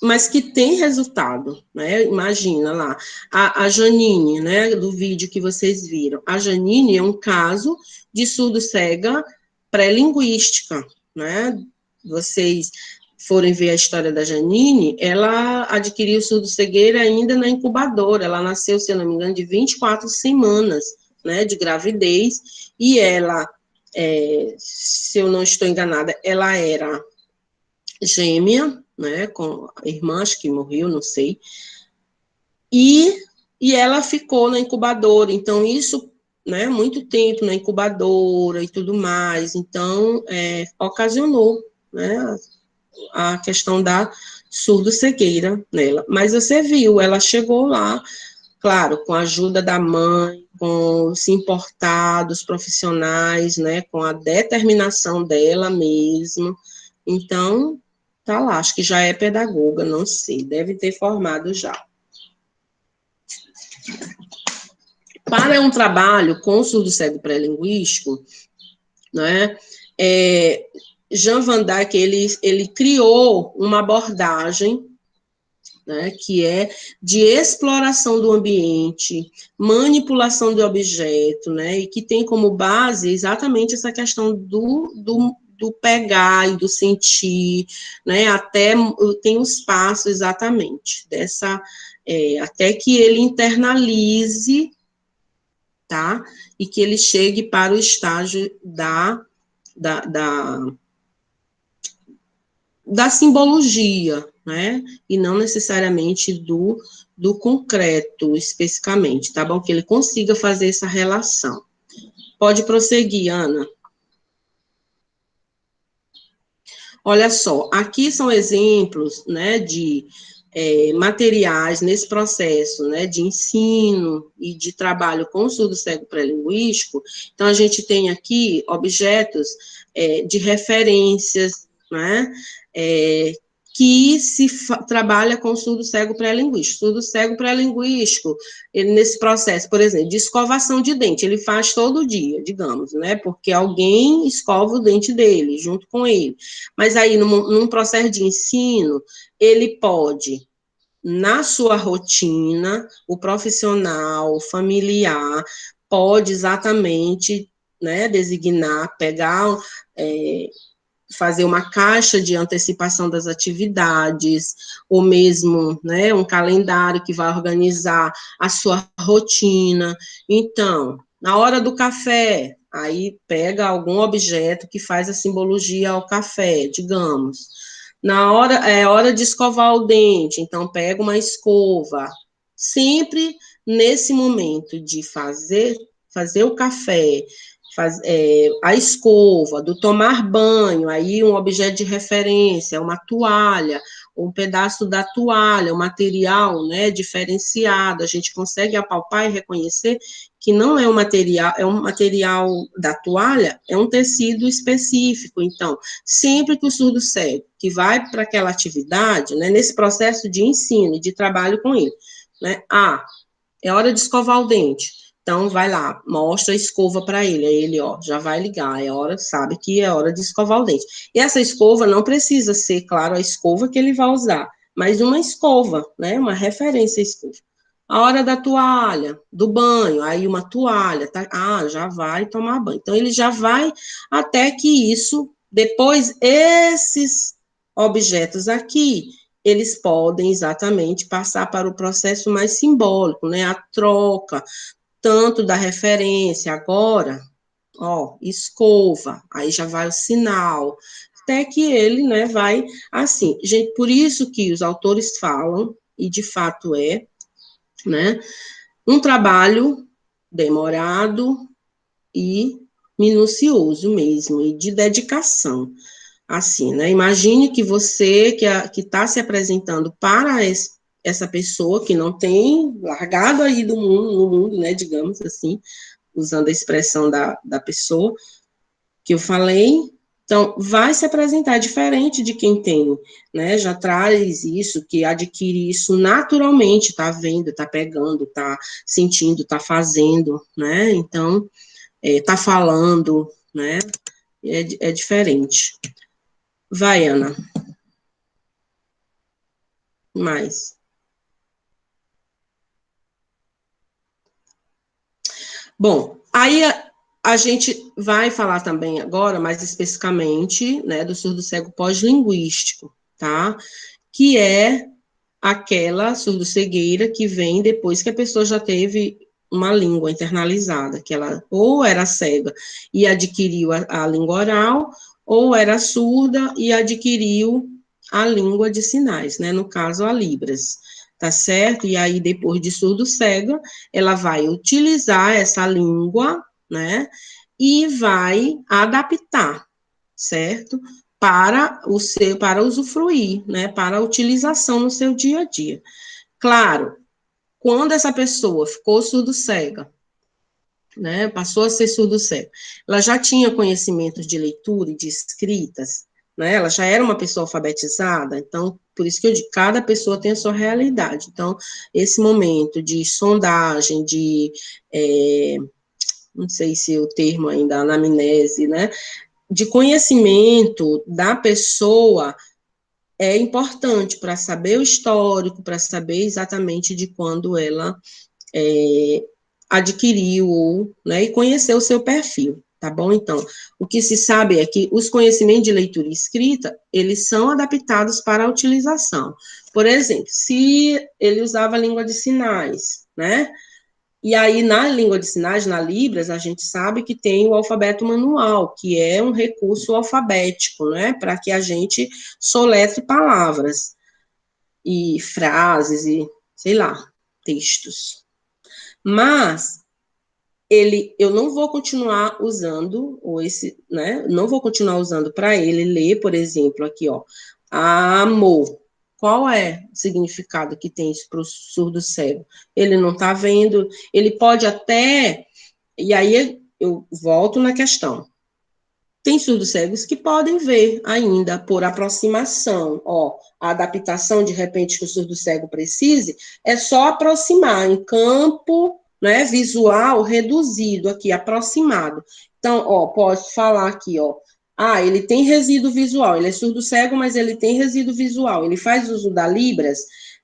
mas que tem resultado, né? Imagina lá, a Janine, né, do vídeo que vocês viram, a Janine é um caso de surdo-cega pré-linguística, né? Vocês forem ver a história da Janine, ela adquiriu surdo-cegueira ainda na incubadora, ela nasceu, se eu não me engano, de 24 semanas, né, de gravidez, e ela, se eu não estou enganada, ela era gêmea, né, com a irmã, acho que morreu, não sei, e ela ficou na incubadora, então isso, né, muito tempo na incubadora e tudo mais, então ocasionou, né, a questão da surdo-cegueira nela, mas você viu, ela chegou lá, claro, com a ajuda da mãe, com se importar dos profissionais, né, com a determinação dela mesmo, então... Tá lá, acho que já é pedagoga, não sei, deve ter formado já. Para um trabalho com surdo-cego pré-linguístico, né, Jean Van Dyck, ele criou uma abordagem, né, que é de exploração do ambiente, manipulação de objeto, né, e que tem como base exatamente essa questão do pegar e do sentir, né, até tem os passos exatamente, até que ele internalize, tá, e que ele chegue para o estágio da simbologia, né, e não necessariamente do concreto, especificamente, tá bom? Que ele consiga fazer essa relação. Pode prosseguir, Ana. Olha só, aqui são exemplos, né, de materiais nesse processo, né, de ensino e de trabalho com surdo-cego pré-linguístico. Então, a gente tem aqui objetos de referências, né, que se trabalha com surdo-cego pré-linguístico. Surdo-cego pré-linguístico, ele nesse processo, por exemplo, de escovação de dente, ele faz todo dia, digamos, né, porque alguém escova o dente dele, junto com ele. Mas aí, num processo de ensino, ele pode, na sua rotina, o profissional, o familiar, pode exatamente, né, designar, pegar... fazer uma caixa de antecipação das atividades, ou mesmo, né, um calendário que vai organizar a sua rotina. Então, na hora do café, aí pega algum objeto que faz a simbologia ao café, digamos. É hora de escovar o dente, então pega uma escova. Sempre nesse momento de fazer o café, a escova, do tomar banho, aí um objeto de referência, uma toalha, um pedaço da toalha, um material, né, diferenciado, a gente consegue apalpar e reconhecer que não é um material da toalha, é um tecido específico. Então, sempre que o surdo-cego que vai para aquela atividade, né, nesse processo de ensino e de trabalho com ele, né, é hora de escovar o dente. Então, vai lá, mostra a escova para ele, aí ele, ó, já vai ligar, sabe que é hora de escovar o dente. E essa escova não precisa ser, claro, a escova que ele vai usar, mas uma escova, né, uma referência à escova. A hora da toalha, do banho, aí uma toalha, tá? Já vai tomar banho. Então, ele já vai até que isso, depois, esses objetos aqui, eles podem exatamente passar para o processo mais simbólico, né, a troca, tanto da referência, agora, ó, escova, aí já vai o sinal, até que ele, né, vai assim. Gente, por isso que os autores falam, e de fato né, um trabalho demorado e minucioso mesmo, e de dedicação, assim, né, imagine que você, que está se apresentando para essa pessoa que não tem largado aí no mundo, né, digamos assim, usando a expressão da pessoa que eu falei. Então, vai se apresentar diferente de quem tem, né, já traz isso, que adquire isso naturalmente, tá vendo, tá pegando, tá sentindo, tá fazendo, né, então, tá falando, né, é diferente. Vai, Ana. Mais. Bom, aí a gente vai falar também agora, mais especificamente, né, do surdo-cego pós-linguístico, tá? Que é aquela surdo-cegueira que vem depois que a pessoa já teve uma língua internalizada, que ela ou era cega e adquiriu a língua oral, ou era surda e adquiriu a língua de sinais, né? No caso, a Libras, tá certo? E aí, depois de surdo-cega, ela vai utilizar essa língua, né? E vai adaptar, certo? Para usufruir, né? Para a utilização no seu dia a dia. Claro, quando essa pessoa ficou surdo-cega, né? Passou a ser surdo-cega, ela já tinha conhecimentos de leitura e de escritas, né? Ela já era uma pessoa alfabetizada, então, por isso que eu digo, cada pessoa tem a sua realidade. Então, esse momento de sondagem, não sei se o termo ainda, anamnese, né? De conhecimento da pessoa é importante para saber o histórico, para saber exatamente de quando ela adquiriu, né, e conhecer o seu perfil, tá bom? Então, o que se sabe é que os conhecimentos de leitura e escrita, eles são adaptados para a utilização. Por exemplo, se ele usava a língua de sinais, né, e aí, na língua de sinais, na Libras, a gente sabe que tem o alfabeto manual, que é um recurso alfabético, né, para que a gente soletre palavras e frases e, sei lá, textos. Mas, eu não vou continuar usando, não vou continuar usando para ele ler, por exemplo, aqui, ó, amor. Qual é o significado que tem isso para o surdo-cego? Ele não está vendo, ele pode até, e aí eu volto na questão, tem surdos-cegos que podem ver ainda por aproximação, ó, a adaptação, de repente, que o surdo-cego precise, é só aproximar em campo, né, visual reduzido aqui, aproximado. Então, ó, pode falar aqui, ó, ele tem resíduo visual, ele é surdo-cego, mas ele tem resíduo visual, ele faz uso da Libras,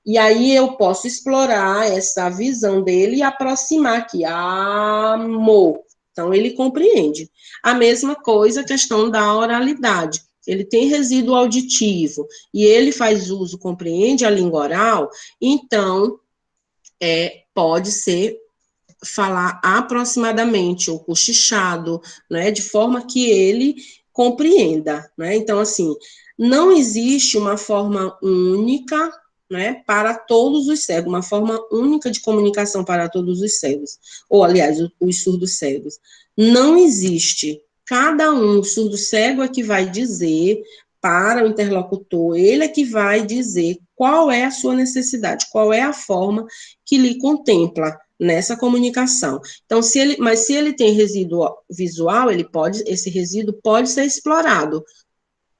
e aí eu posso explorar essa visão dele e aproximar aqui, amor. Então, ele compreende. A mesma coisa, a questão da oralidade. Ele tem resíduo auditivo e ele faz uso, compreende a língua oral, então, pode ser falar aproximadamente ou cochichado, né, de forma que ele compreenda, né? Então, assim, não existe uma forma única, né, para todos os cegos, uma forma única de comunicação para todos os cegos, ou, aliás, os surdos-cegos. Não existe. Cada um, o surdo-cego é que vai dizer para o interlocutor, ele é que vai dizer qual é a sua necessidade, qual é a forma que lhe contempla nessa comunicação. Então, se ele tem resíduo visual, esse resíduo pode ser explorado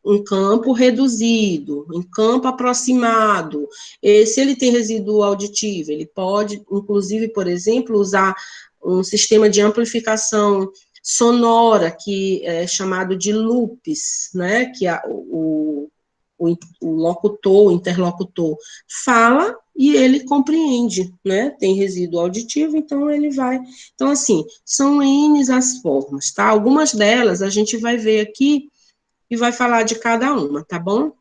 em campo reduzido, em campo aproximado. E se ele tem resíduo auditivo, ele pode, inclusive, por exemplo, usar um sistema de amplificação sonora, que é chamado de loops, né, que o locutor, o interlocutor fala e ele compreende, né, tem resíduo auditivo, então ele vai, então assim, são N as formas, tá, algumas delas a gente vai ver aqui e vai falar de cada uma, tá bom?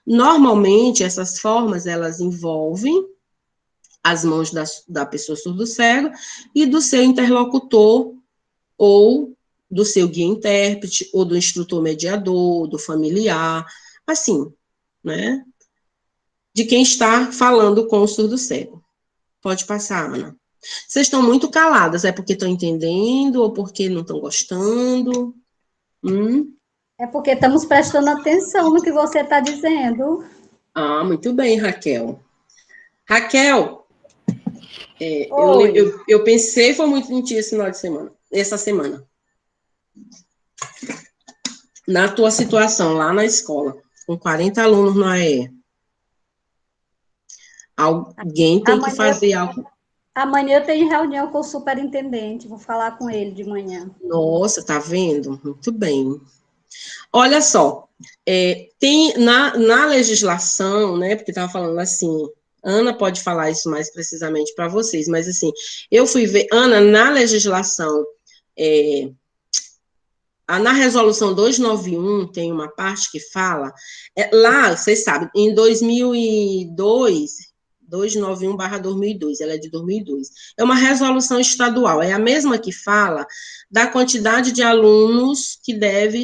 Normalmente, essas formas, elas envolvem as mãos da pessoa surdo-cega e do seu interlocutor, ou do seu guia-intérprete, ou do instrutor mediador, do familiar, assim, né? De quem está falando com o surdo-cego. Pode passar, Ana. Vocês estão muito caladas, é porque estão entendendo ou porque não estão gostando? É porque estamos prestando atenção no que você está dizendo. Muito bem, Raquel. Raquel, Eu pensei, foi muito mentir esse final de semana, essa semana. Na tua situação, lá na escola, com 40 alunos no AE, alguém tem que fazer algo. Amanhã eu tenho reunião com o superintendente, vou falar com ele de manhã. Nossa, tá vendo? Muito bem. Olha só, tem na legislação, né, porque estava falando assim, Ana pode falar isso mais precisamente para vocês, mas assim, eu fui ver, Ana, na legislação, na resolução 291, tem uma parte que fala, lá, vocês sabem, em 2002, 291/2002, ela é de 2002, é uma resolução estadual, é a mesma que fala da quantidade de alunos que deve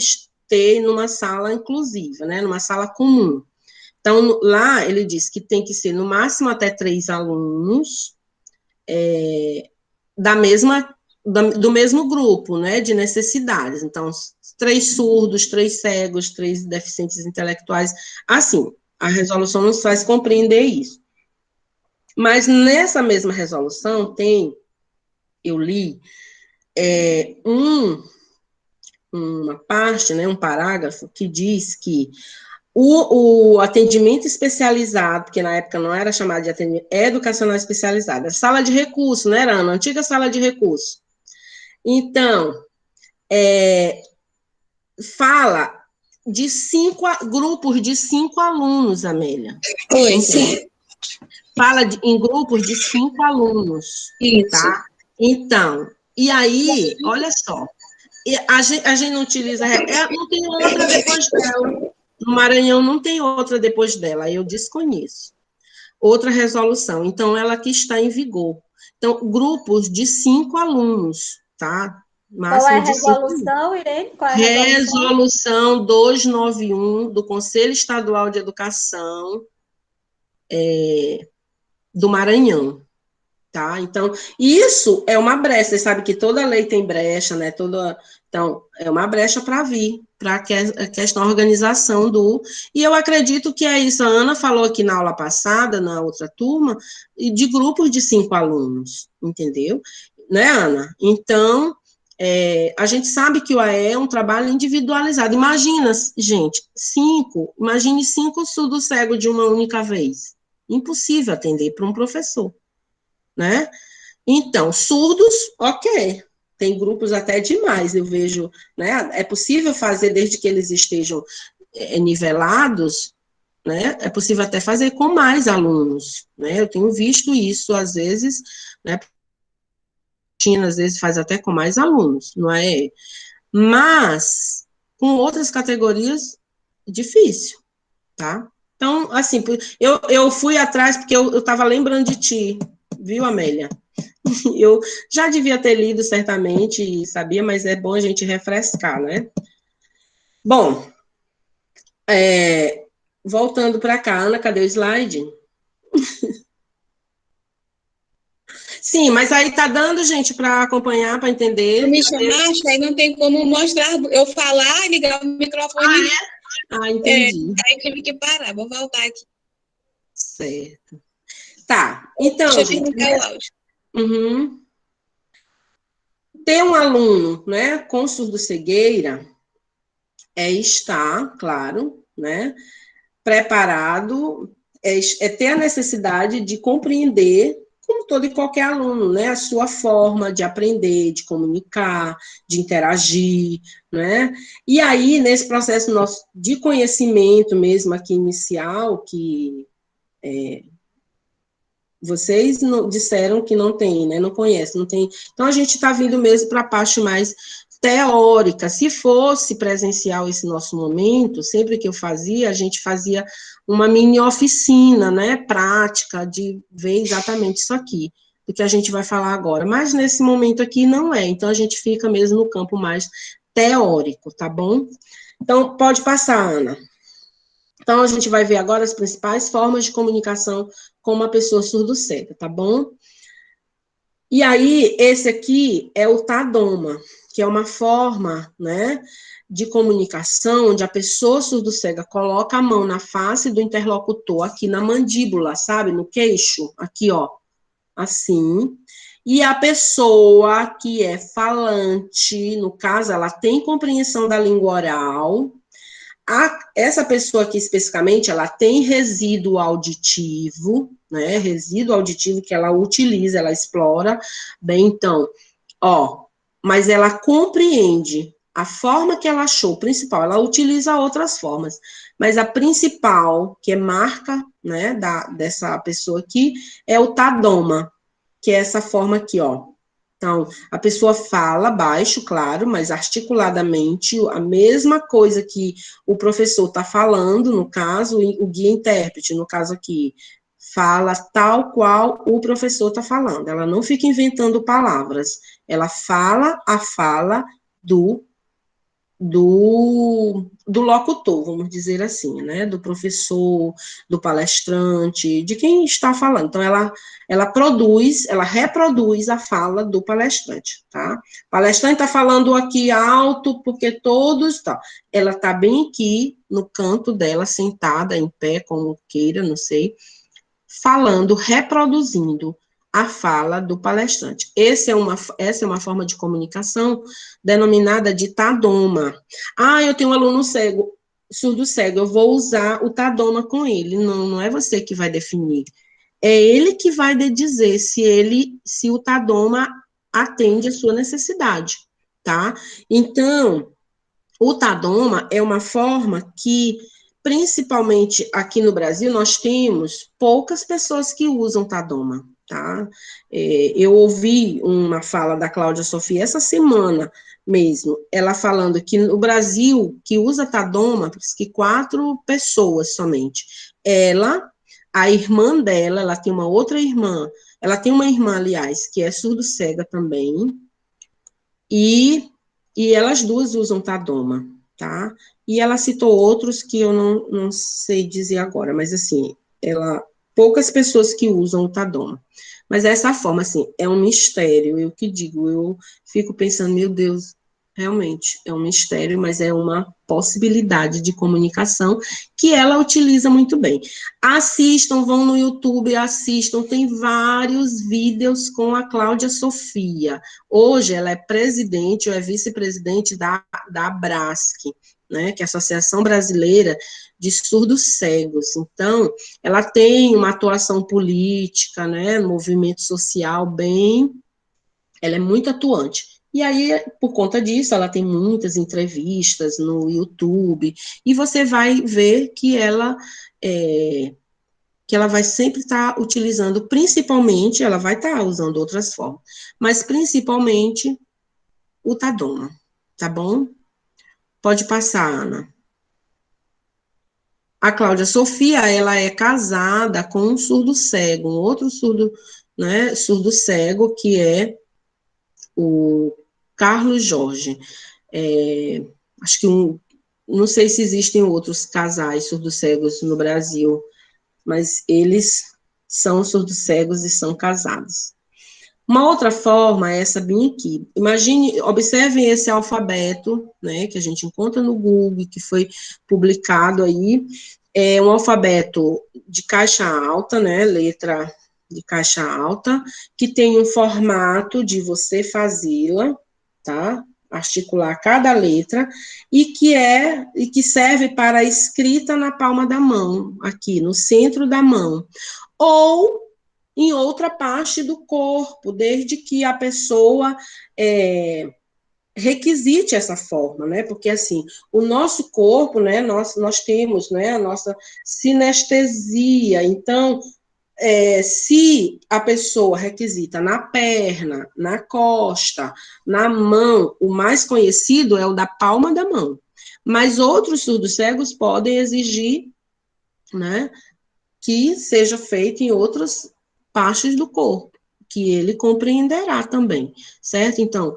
ter numa sala inclusiva, né, numa sala comum. Então, lá ele diz que tem que ser no máximo até 3 alunos do mesmo grupo, né, de necessidades. Então, 3 surdos, 3 cegos, 3 deficientes intelectuais, assim, a resolução nos faz compreender isso. Mas nessa mesma resolução eu li, uma parte, né, um parágrafo que diz que o atendimento especializado, porque na época não era chamado de atendimento educacional especializado, sala de recurso, né, Ana? Antiga sala de recurso. Então, fala de grupos de 5 alunos, Amélia. Oi, sim. Fala em grupos de 5 alunos, isso. Tá? Então, e aí, olha só, a gente não utiliza, não tem outra depois dela. No Maranhão não tem outra depois dela, eu desconheço. Outra resolução, então ela que está em vigor. Então, grupos de 5 alunos, tá? Máximo. Qual é a resolução, Irene? Qual é a resolução 291 do Conselho Estadual de Educação do Maranhão, tá? Então, isso é uma brecha, você sabe que toda lei tem brecha, né? Então, é uma brecha para vir, para a questão da organização e eu acredito que é isso, a Ana falou aqui na aula passada, na outra turma, de grupos de 5 alunos, entendeu? Né, Ana? Então, a gente sabe que o AE é um trabalho individualizado. Imagina, gente, imagine 5 surdos cegos de uma única vez. Impossível atender para um professor, né? Então, surdos, ok. Tem grupos até demais, eu vejo, né? É possível fazer desde que eles estejam nivelados, né? É possível até fazer com mais alunos, né? Eu tenho visto isso, às vezes, né? Às vezes faz até com mais alunos, não é? Mas, com outras categorias, difícil, tá? Então, assim, eu fui atrás porque eu estava lembrando de ti, viu, Amélia? Eu já devia ter lido, certamente, e sabia, mas é bom a gente refrescar, né? Bom, voltando para cá, Ana, cadê o slide? Sim, mas aí tá dando, gente, para acompanhar, para entender. Me chamaste, aí não tem como mostrar, eu falar e ligar o microfone. Entendi. Aí tive que parar, vou voltar aqui. Certo. Tá, então, deixa gente... eu ligar o áudio. Uhum. Ter um aluno, né, com surdo-cegueira estar, claro, né, preparado, ter a necessidade de compreender, como todo e qualquer aluno, né, a sua forma de aprender, de comunicar, de interagir, né, e aí, nesse processo nosso de conhecimento mesmo aqui inicial, que vocês disseram que não tem, né, não conhece, não tem, então a gente está vindo mesmo para a parte mais teórica. Se fosse presencial esse nosso momento, sempre que eu fazia, a gente fazia uma mini oficina, né, prática, de ver exatamente isso aqui, do que a gente vai falar agora, mas nesse momento aqui não é, então a gente fica mesmo no campo mais teórico, tá bom? Então, pode passar, Ana. Então, a gente vai ver agora as principais formas de comunicação com uma pessoa surdo-cega, tá bom? E aí, esse aqui é o TADOMA, que é uma forma, né, de comunicação onde a pessoa surdo-cega coloca a mão na face do interlocutor, aqui na mandíbula, sabe, no queixo, aqui, ó, assim, e a pessoa que é falante, no caso, ela tem compreensão da língua oral. Essa pessoa aqui, especificamente, ela tem resíduo auditivo, né? Resíduo auditivo que ela utiliza, ela explora. Bem, então, mas ela compreende a forma que ela achou principal. Ela utiliza outras formas, mas a principal, que é marca, né, dessa pessoa aqui, é o Tadoma, que é essa forma aqui, ó. Então, a pessoa fala baixo, claro, mas articuladamente, a mesma coisa que o professor está falando, no caso, o guia-intérprete, no caso aqui, fala tal qual o professor está falando. Ela não fica inventando palavras. Ela fala a fala do locutor, vamos dizer assim, né? Do professor, do palestrante, de quem está falando. Então, ela reproduz a fala do palestrante, tá? O palestrante está falando aqui alto, porque todos, tá? Ela está bem aqui, no canto dela, sentada, em pé, como queira, não sei, falando, reproduzindo a fala do palestrante. Essa é uma forma de comunicação denominada de Tadoma. Eu tenho um aluno cego, surdo cego, eu vou usar o Tadoma com ele. Não é você que vai definir. É ele que vai dizer se o Tadoma atende a sua necessidade, tá? Então, o Tadoma é uma forma que, principalmente aqui no Brasil, nós temos poucas pessoas que usam Tadoma, tá? Eu ouvi uma fala da Cláudia Sofia essa semana mesmo, ela falando que no Brasil, que usa Tadoma, que 4 pessoas somente. Ela, a irmã dela, ela tem uma outra irmã, ela tem uma irmã, aliás, que é surdo-cega também, e elas duas usam Tadoma, tá? E ela citou outros que eu não sei dizer agora, mas assim, poucas pessoas que usam o Tadoma. Mas essa forma, assim, é um mistério, eu que digo, eu fico pensando, meu Deus, realmente, é um mistério, mas é uma possibilidade de comunicação que ela utiliza muito bem. Assistam, vão no YouTube, assistam, tem vários vídeos com a Cláudia Sofia. Hoje ela é presidente ou é vice-presidente da ABRASC, né, que é a Associação Brasileira de Surdos Cegos. Então, ela tem uma atuação política, né, movimento social ela é muito atuante. E aí, por conta disso, ela tem muitas entrevistas no YouTube, e você vai ver que ela vai sempre estar utilizando, principalmente, ela vai estar usando outras formas, mas principalmente o Tadoma, tá bom? Pode passar, Ana. A Cláudia Sofia, ela é casada com um surdo cego, um outro surdo, né, surdo cego, que é o Carlos Jorge. Acho que não sei se existem outros casais surdos cegos no Brasil, mas eles são surdos cegos e são casados. Uma outra forma é essa bem aqui. Observem esse alfabeto, né, que a gente encontra no Google, que foi publicado aí. É um alfabeto de caixa alta, né, letra de caixa alta, que tem um formato de você fazê-la, tá? Articular cada letra, e que serve para a escrita na palma da mão, aqui, no centro da mão. Ou em outra parte do corpo, desde que a pessoa requisite essa forma, né? Porque, assim, o nosso corpo, né, nós temos, né, a nossa sinestesia. Então, se a pessoa requisita na perna, na costa, na mão, o mais conhecido é o da palma da mão. Mas outros surdos cegos podem exigir, né, que seja feito em outras partes do corpo, que ele compreenderá também, certo? Então,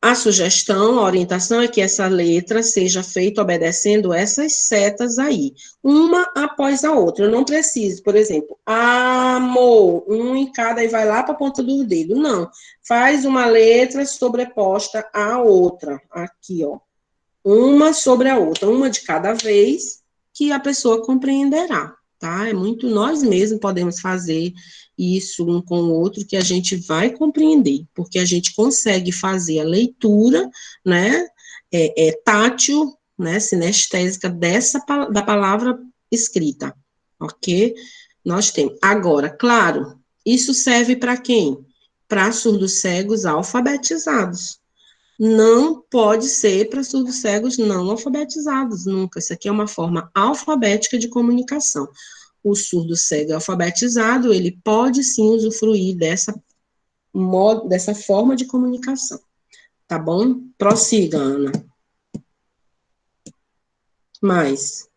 a sugestão, a orientação é que essa letra seja feita obedecendo essas setas aí, uma após a outra. Eu não preciso, por exemplo, amor, um em cada e vai lá para a ponta do dedo. Não, faz uma letra sobreposta à outra, aqui, ó. Uma sobre a outra, uma de cada vez, que a pessoa compreenderá, tá? É muito, nós mesmos podemos fazer isso um com o outro, que a gente vai compreender, porque a gente consegue fazer a leitura, né, tátil, né, sinestésica da palavra escrita, ok? Nós temos. Agora, claro, isso serve para quem? Para surdos cegos alfabetizados. Não pode ser para surdos cegos não alfabetizados, nunca. Isso aqui é uma forma alfabética de comunicação. O surdo cego alfabetizado, ele pode sim usufruir dessa forma de comunicação. Tá bom? Prossiga, Ana. Mais.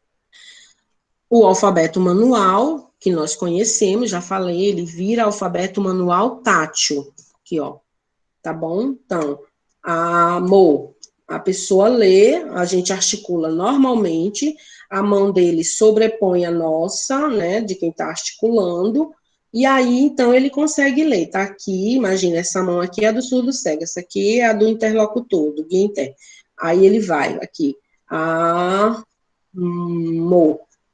O alfabeto manual, que nós conhecemos, já falei, ele vira alfabeto manual tátil. Aqui, ó. Tá bom? Então, a pessoa lê, a gente articula normalmente, a mão dele sobrepõe a nossa, né, de quem está articulando, e aí, então, ele consegue ler. Tá aqui, imagina, essa mão aqui é a do surdo cego, essa aqui é a do interlocutor, do guia inter. Aí ele vai, aqui,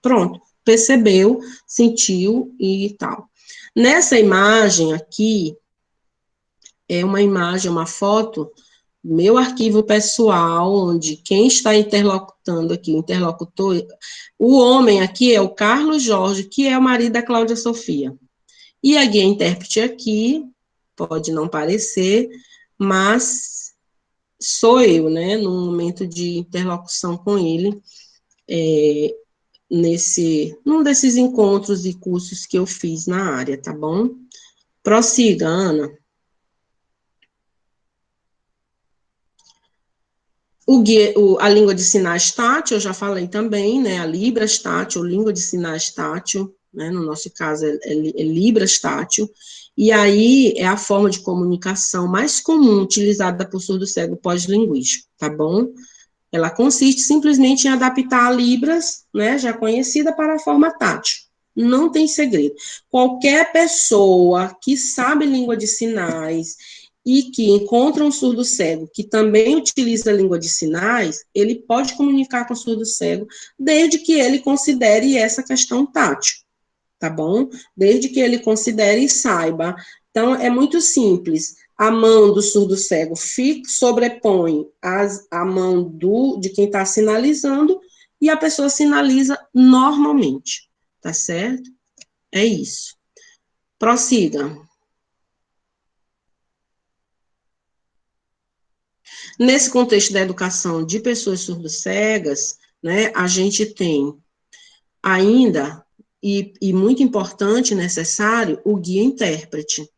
pronto, percebeu, sentiu e tal. Nessa imagem aqui, é uma imagem, uma foto, meu arquivo pessoal, onde quem está interlocutando aqui, o interlocutor, o homem aqui é o Carlos Jorge, que é o marido da Cláudia Sofia. E a guia intérprete aqui, pode não parecer, mas sou eu, né, no momento de interlocução com ele, num desses encontros e cursos que eu fiz na área, tá bom? Prossiga, Ana. A língua de sinais tátil, eu já falei também, né, a Libras tátil, língua de sinais tátil, né, no nosso caso é Libras tátil, e aí é a forma de comunicação mais comum utilizada por surdo cego pós-linguístico, tá bom? Ela consiste simplesmente em adaptar a Libras, né, já conhecida, para a forma tátil. Não tem segredo. Qualquer pessoa que sabe língua de sinais e que encontra um surdo cego que também utiliza a língua de sinais, ele pode comunicar com o surdo cego, desde que ele considere essa questão tátil, tá bom? Desde que ele considere e saiba. Então, é muito simples. A mão do surdo cego sobrepõe a mão de quem está sinalizando e a pessoa sinaliza normalmente, tá certo? É isso. Prossiga. Nesse contexto da educação de pessoas surdo-cegas, né, a gente tem ainda, e muito importante, necessário, o guia intérprete.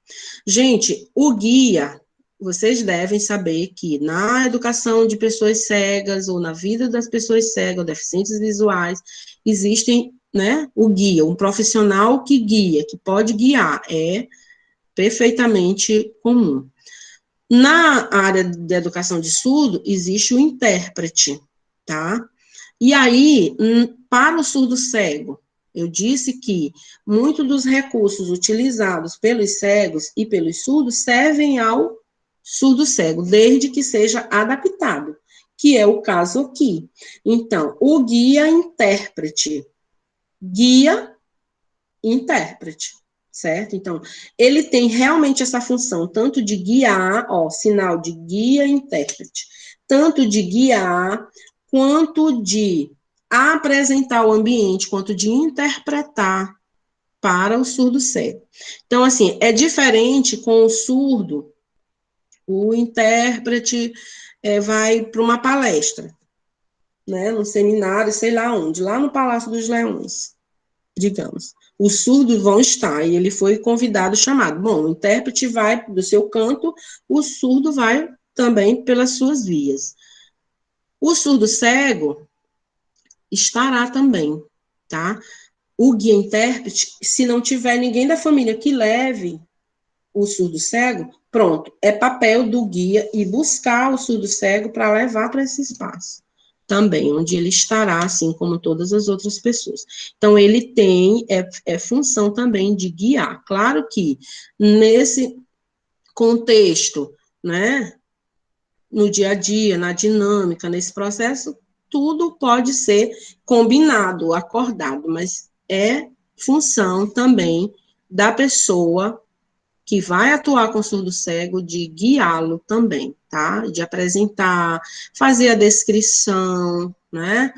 Gente, o guia, vocês devem saber que na educação de pessoas cegas, ou na vida das pessoas cegas, ou deficientes visuais, existem, né, o guia, um profissional que guia, que pode guiar, é perfeitamente comum. Na área de educação de surdo, existe o intérprete, tá? E aí, para o surdo cego, eu disse que muitos dos recursos utilizados pelos cegos e pelos surdos servem ao surdo cego, desde que seja adaptado, que é o caso aqui. Então, o guia intérprete, certo? Então, ele tem realmente essa função, tanto de guiar, ó, sinal de guia intérprete, tanto de guiar, quanto de apresentar o ambiente, quanto de interpretar para o surdo cego. Então, assim, é diferente com o surdo, o intérprete vai para uma palestra, né, num seminário, sei lá onde, lá no Palácio dos Leões, digamos. Os surdos vão estar, e ele foi convidado, chamado. Bom, o intérprete vai do seu canto, o surdo vai também pelas suas vias. O surdo cego estará também, tá? O guia intérprete, se não tiver ninguém da família que leve o surdo cego, pronto, é papel do guia ir buscar o surdo cego para levar para esse espaço também, onde ele estará, assim como todas as outras pessoas. Então, ele tem, função também de guiar. Claro que, nesse contexto, né, no dia a dia, na dinâmica, nesse processo, tudo pode ser combinado, acordado, mas é função também da pessoa que vai atuar com surdo-cego, de guiá-lo também, tá? De apresentar, fazer a descrição, né?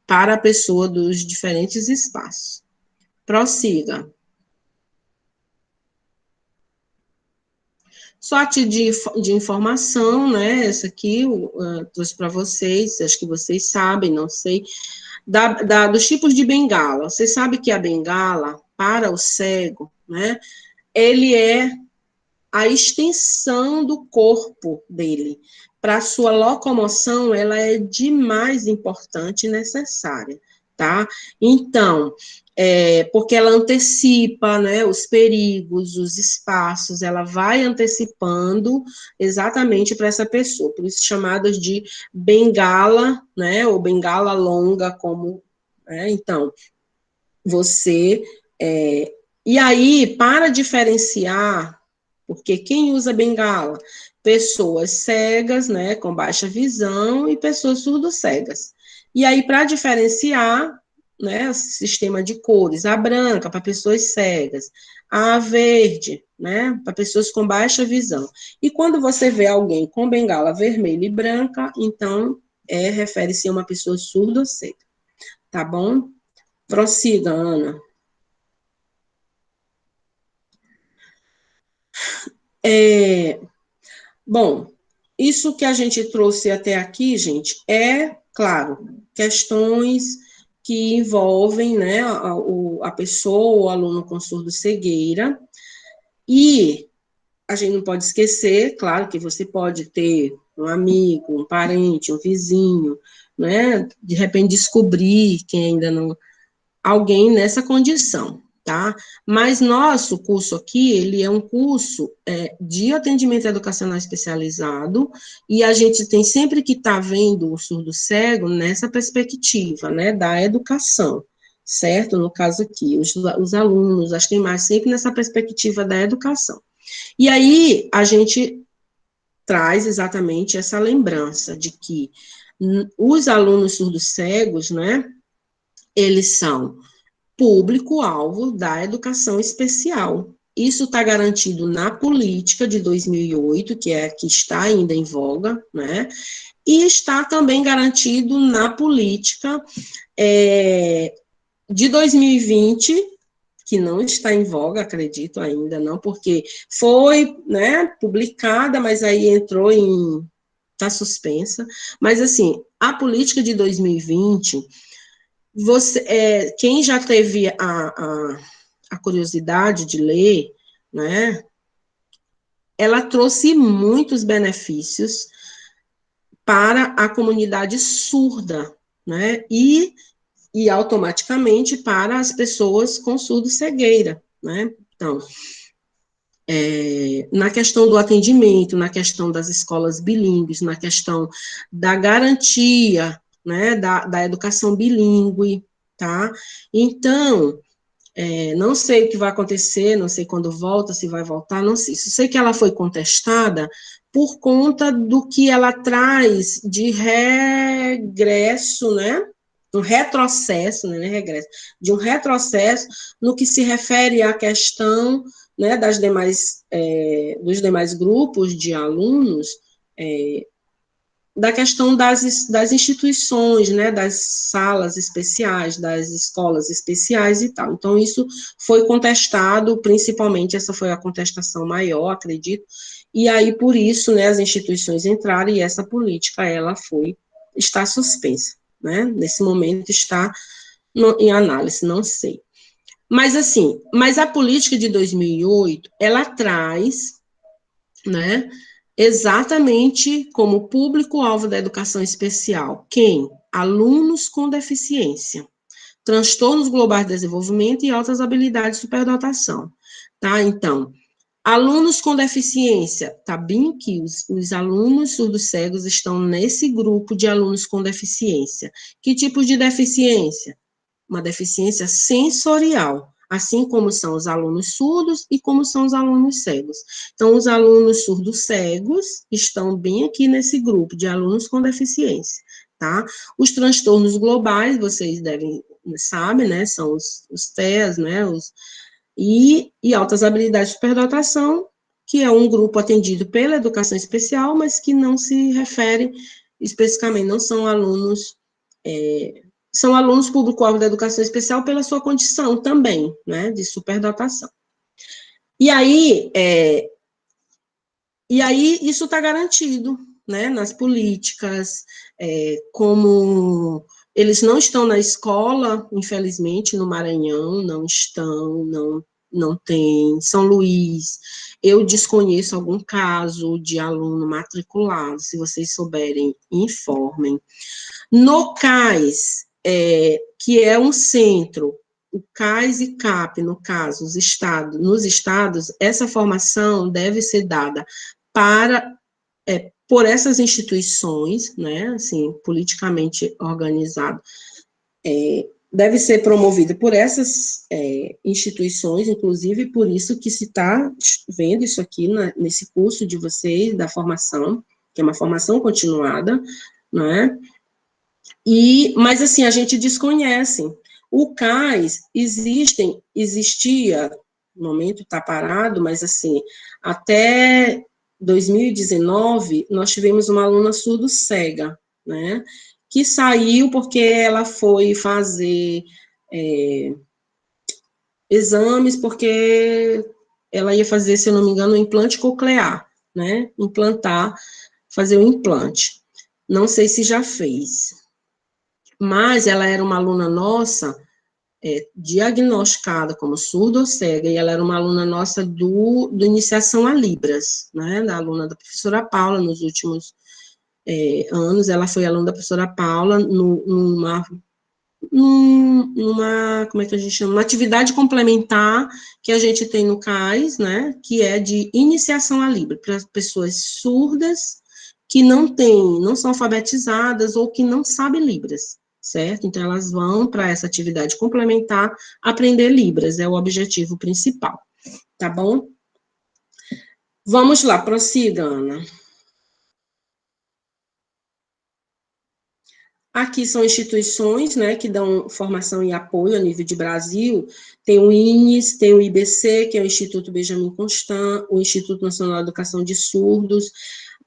Para a pessoa dos diferentes espaços. Prossiga. Só a título de informação, né? Essa aqui eu trouxe para vocês, acho que vocês sabem, não sei. Dos tipos de bengala. Você sabe que a bengala, para o cego, né? Ele é a extensão do corpo dele. Para a sua locomoção, ela é de mais importante e necessária, tá? Então, porque ela antecipa, né, os perigos, os espaços, ela vai antecipando exatamente para essa pessoa, por isso chamadas de bengala, né, ou bengala longa, como, né, então, você, e aí, para diferenciar, porque quem usa bengala? Pessoas cegas, né, com baixa visão, e pessoas surdo-cegas. E aí, para diferenciar, né, sistema de cores, a branca para pessoas cegas, a verde, né, para pessoas com baixa visão. E quando você vê alguém com bengala vermelha e branca, então, refere-se a uma pessoa surda ou cega. Tá bom? Prossiga, Ana. Bom, isso que a gente trouxe até aqui, gente, claro, questões que envolvem, né, a pessoa, o aluno com surdo-cegueira, e a gente não pode esquecer, claro, que você pode ter um amigo, um parente, um vizinho, né, de repente descobrir quem ainda não, alguém nessa condição, tá? Mas nosso curso aqui, ele é um curso de atendimento educacional especializado, e a gente tem sempre que estar vendo o surdo-cego nessa perspectiva, né, da educação, certo? No caso aqui, os alunos, as temáticas, sempre nessa perspectiva da educação. E aí, a gente traz exatamente essa lembrança de que os alunos surdo-cegos, né, eles são público-alvo da educação especial. Isso está garantido na política de 2008, que está ainda em voga, né? E está também garantido na política de 2020, que não está em voga, acredito ainda não, porque foi, né, publicada, mas aí entrou está suspensa. Mas, assim, a política de 2020... quem já teve a curiosidade de ler, né, ela trouxe muitos benefícios para a comunidade surda, né, e automaticamente para as pessoas com surdo-cegueira, né. Então, na questão do atendimento, na questão das escolas bilíngues, na questão da garantia, né, da educação bilíngue, tá? Então, não sei o que vai acontecer, não sei quando volta, se vai voltar, não sei. Só sei que ela foi contestada por conta do que ela traz de regresso, né? Um retrocesso, né, regresso, de um retrocesso no que se refere à questão, né, dos demais grupos de alunos, da questão das instituições, né, das salas especiais, das escolas especiais e tal. Então, isso foi contestado, principalmente, essa foi a contestação maior, acredito, e aí, por isso, né, as instituições entraram e essa política, está suspensa, né, nesse momento está em análise, não sei. Mas, assim, a política de 2008, ela traz, né, exatamente como público-alvo da educação especial. Quem? Alunos com deficiência, transtornos globais de desenvolvimento e altas habilidades de superdotação, tá? Então, alunos com deficiência, tá bem que os alunos surdos-cegos estão nesse grupo de alunos com deficiência. Que tipo de deficiência? Uma deficiência sensorial, assim como são os alunos surdos e como são os alunos cegos. Então, os alunos surdos-cegos estão bem aqui nesse grupo de alunos com deficiência, tá? Os transtornos globais, vocês devem sabe, né, são os TEAs, né, e altas habilidades de superdotação, que é um grupo atendido pela educação especial, mas que não se refere especificamente, não são alunos, são alunos público-alvo da educação especial pela sua condição também, né, de superdotação. E aí isso está garantido, né, nas políticas, como eles não estão na escola, infelizmente, no Maranhão, não estão, não tem. São Luís, eu desconheço algum caso de aluno matriculado, se vocês souberem, informem. No CAIS, que é um centro, o CAIS e CAP, no caso, nos estados, essa formação deve ser dada por essas instituições, né, assim, politicamente organizado, deve ser promovida por essas instituições, inclusive por isso que se está vendo isso aqui nesse curso de vocês, da formação, que é uma formação continuada, né, mas assim, a gente desconhece. O CAIS existia, no momento está parado, mas assim, até 2019, nós tivemos uma aluna surdo-cega, né, que saiu porque ela foi fazer exames, porque ela ia fazer, se eu não me engano, um implante coclear, né, fazer o implante. Não sei se já fez. Mas ela era uma aluna nossa, diagnosticada como surdo-cega, e ela era uma aluna nossa do Iniciação a Libras, né, da aluna da professora Paula, nos últimos anos, ela foi aluna da professora Paula numa, como é que a gente chama? Uma atividade complementar que a gente tem no CAIS, né, que é de iniciação a Libras, para pessoas surdas que não são alfabetizadas ou que não sabem Libras, certo? Então, elas vão para essa atividade complementar aprender Libras, é o objetivo principal, tá bom? Vamos lá, prossiga, Ana. Aqui são instituições, né, que dão formação e apoio a nível de Brasil. Tem o INES, tem o IBC, que é o Instituto Benjamin Constant, o Instituto Nacional de Educação de Surdos.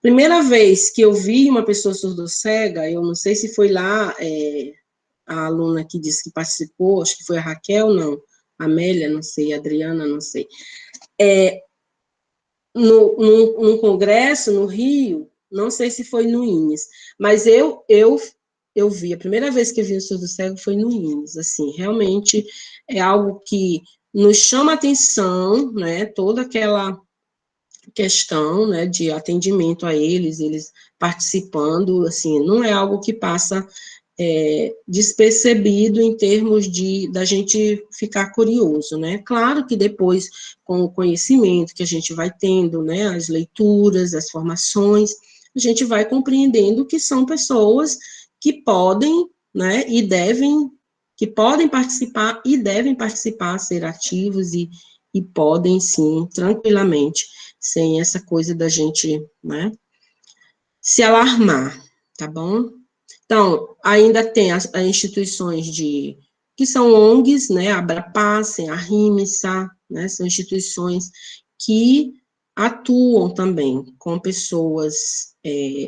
Primeira vez que eu vi uma pessoa surdo-cega, eu não sei se foi lá, a aluna que disse que participou, acho que foi a Raquel, não, a Amélia, não sei, a Adriana, não sei. No congresso, no Rio, não sei se foi no INES, mas eu vi, a primeira vez que eu vi um surdo-cego foi no INES, assim, realmente é algo que nos chama a atenção, né, toda aquela questão, né, de atendimento a eles participando, assim, não é algo que passa despercebido em termos da gente ficar curioso, né, claro que depois, com o conhecimento que a gente vai tendo, né, as leituras, as formações, a gente vai compreendendo que são pessoas que podem, né, que podem participar e devem participar, ser ativos e podem, sim, tranquilamente, sem essa coisa da gente, né, se alarmar, tá bom? Então, ainda tem as instituições que são ONGs, né, a Abrapacem, a RIMSA, né, são instituições que atuam também com pessoas,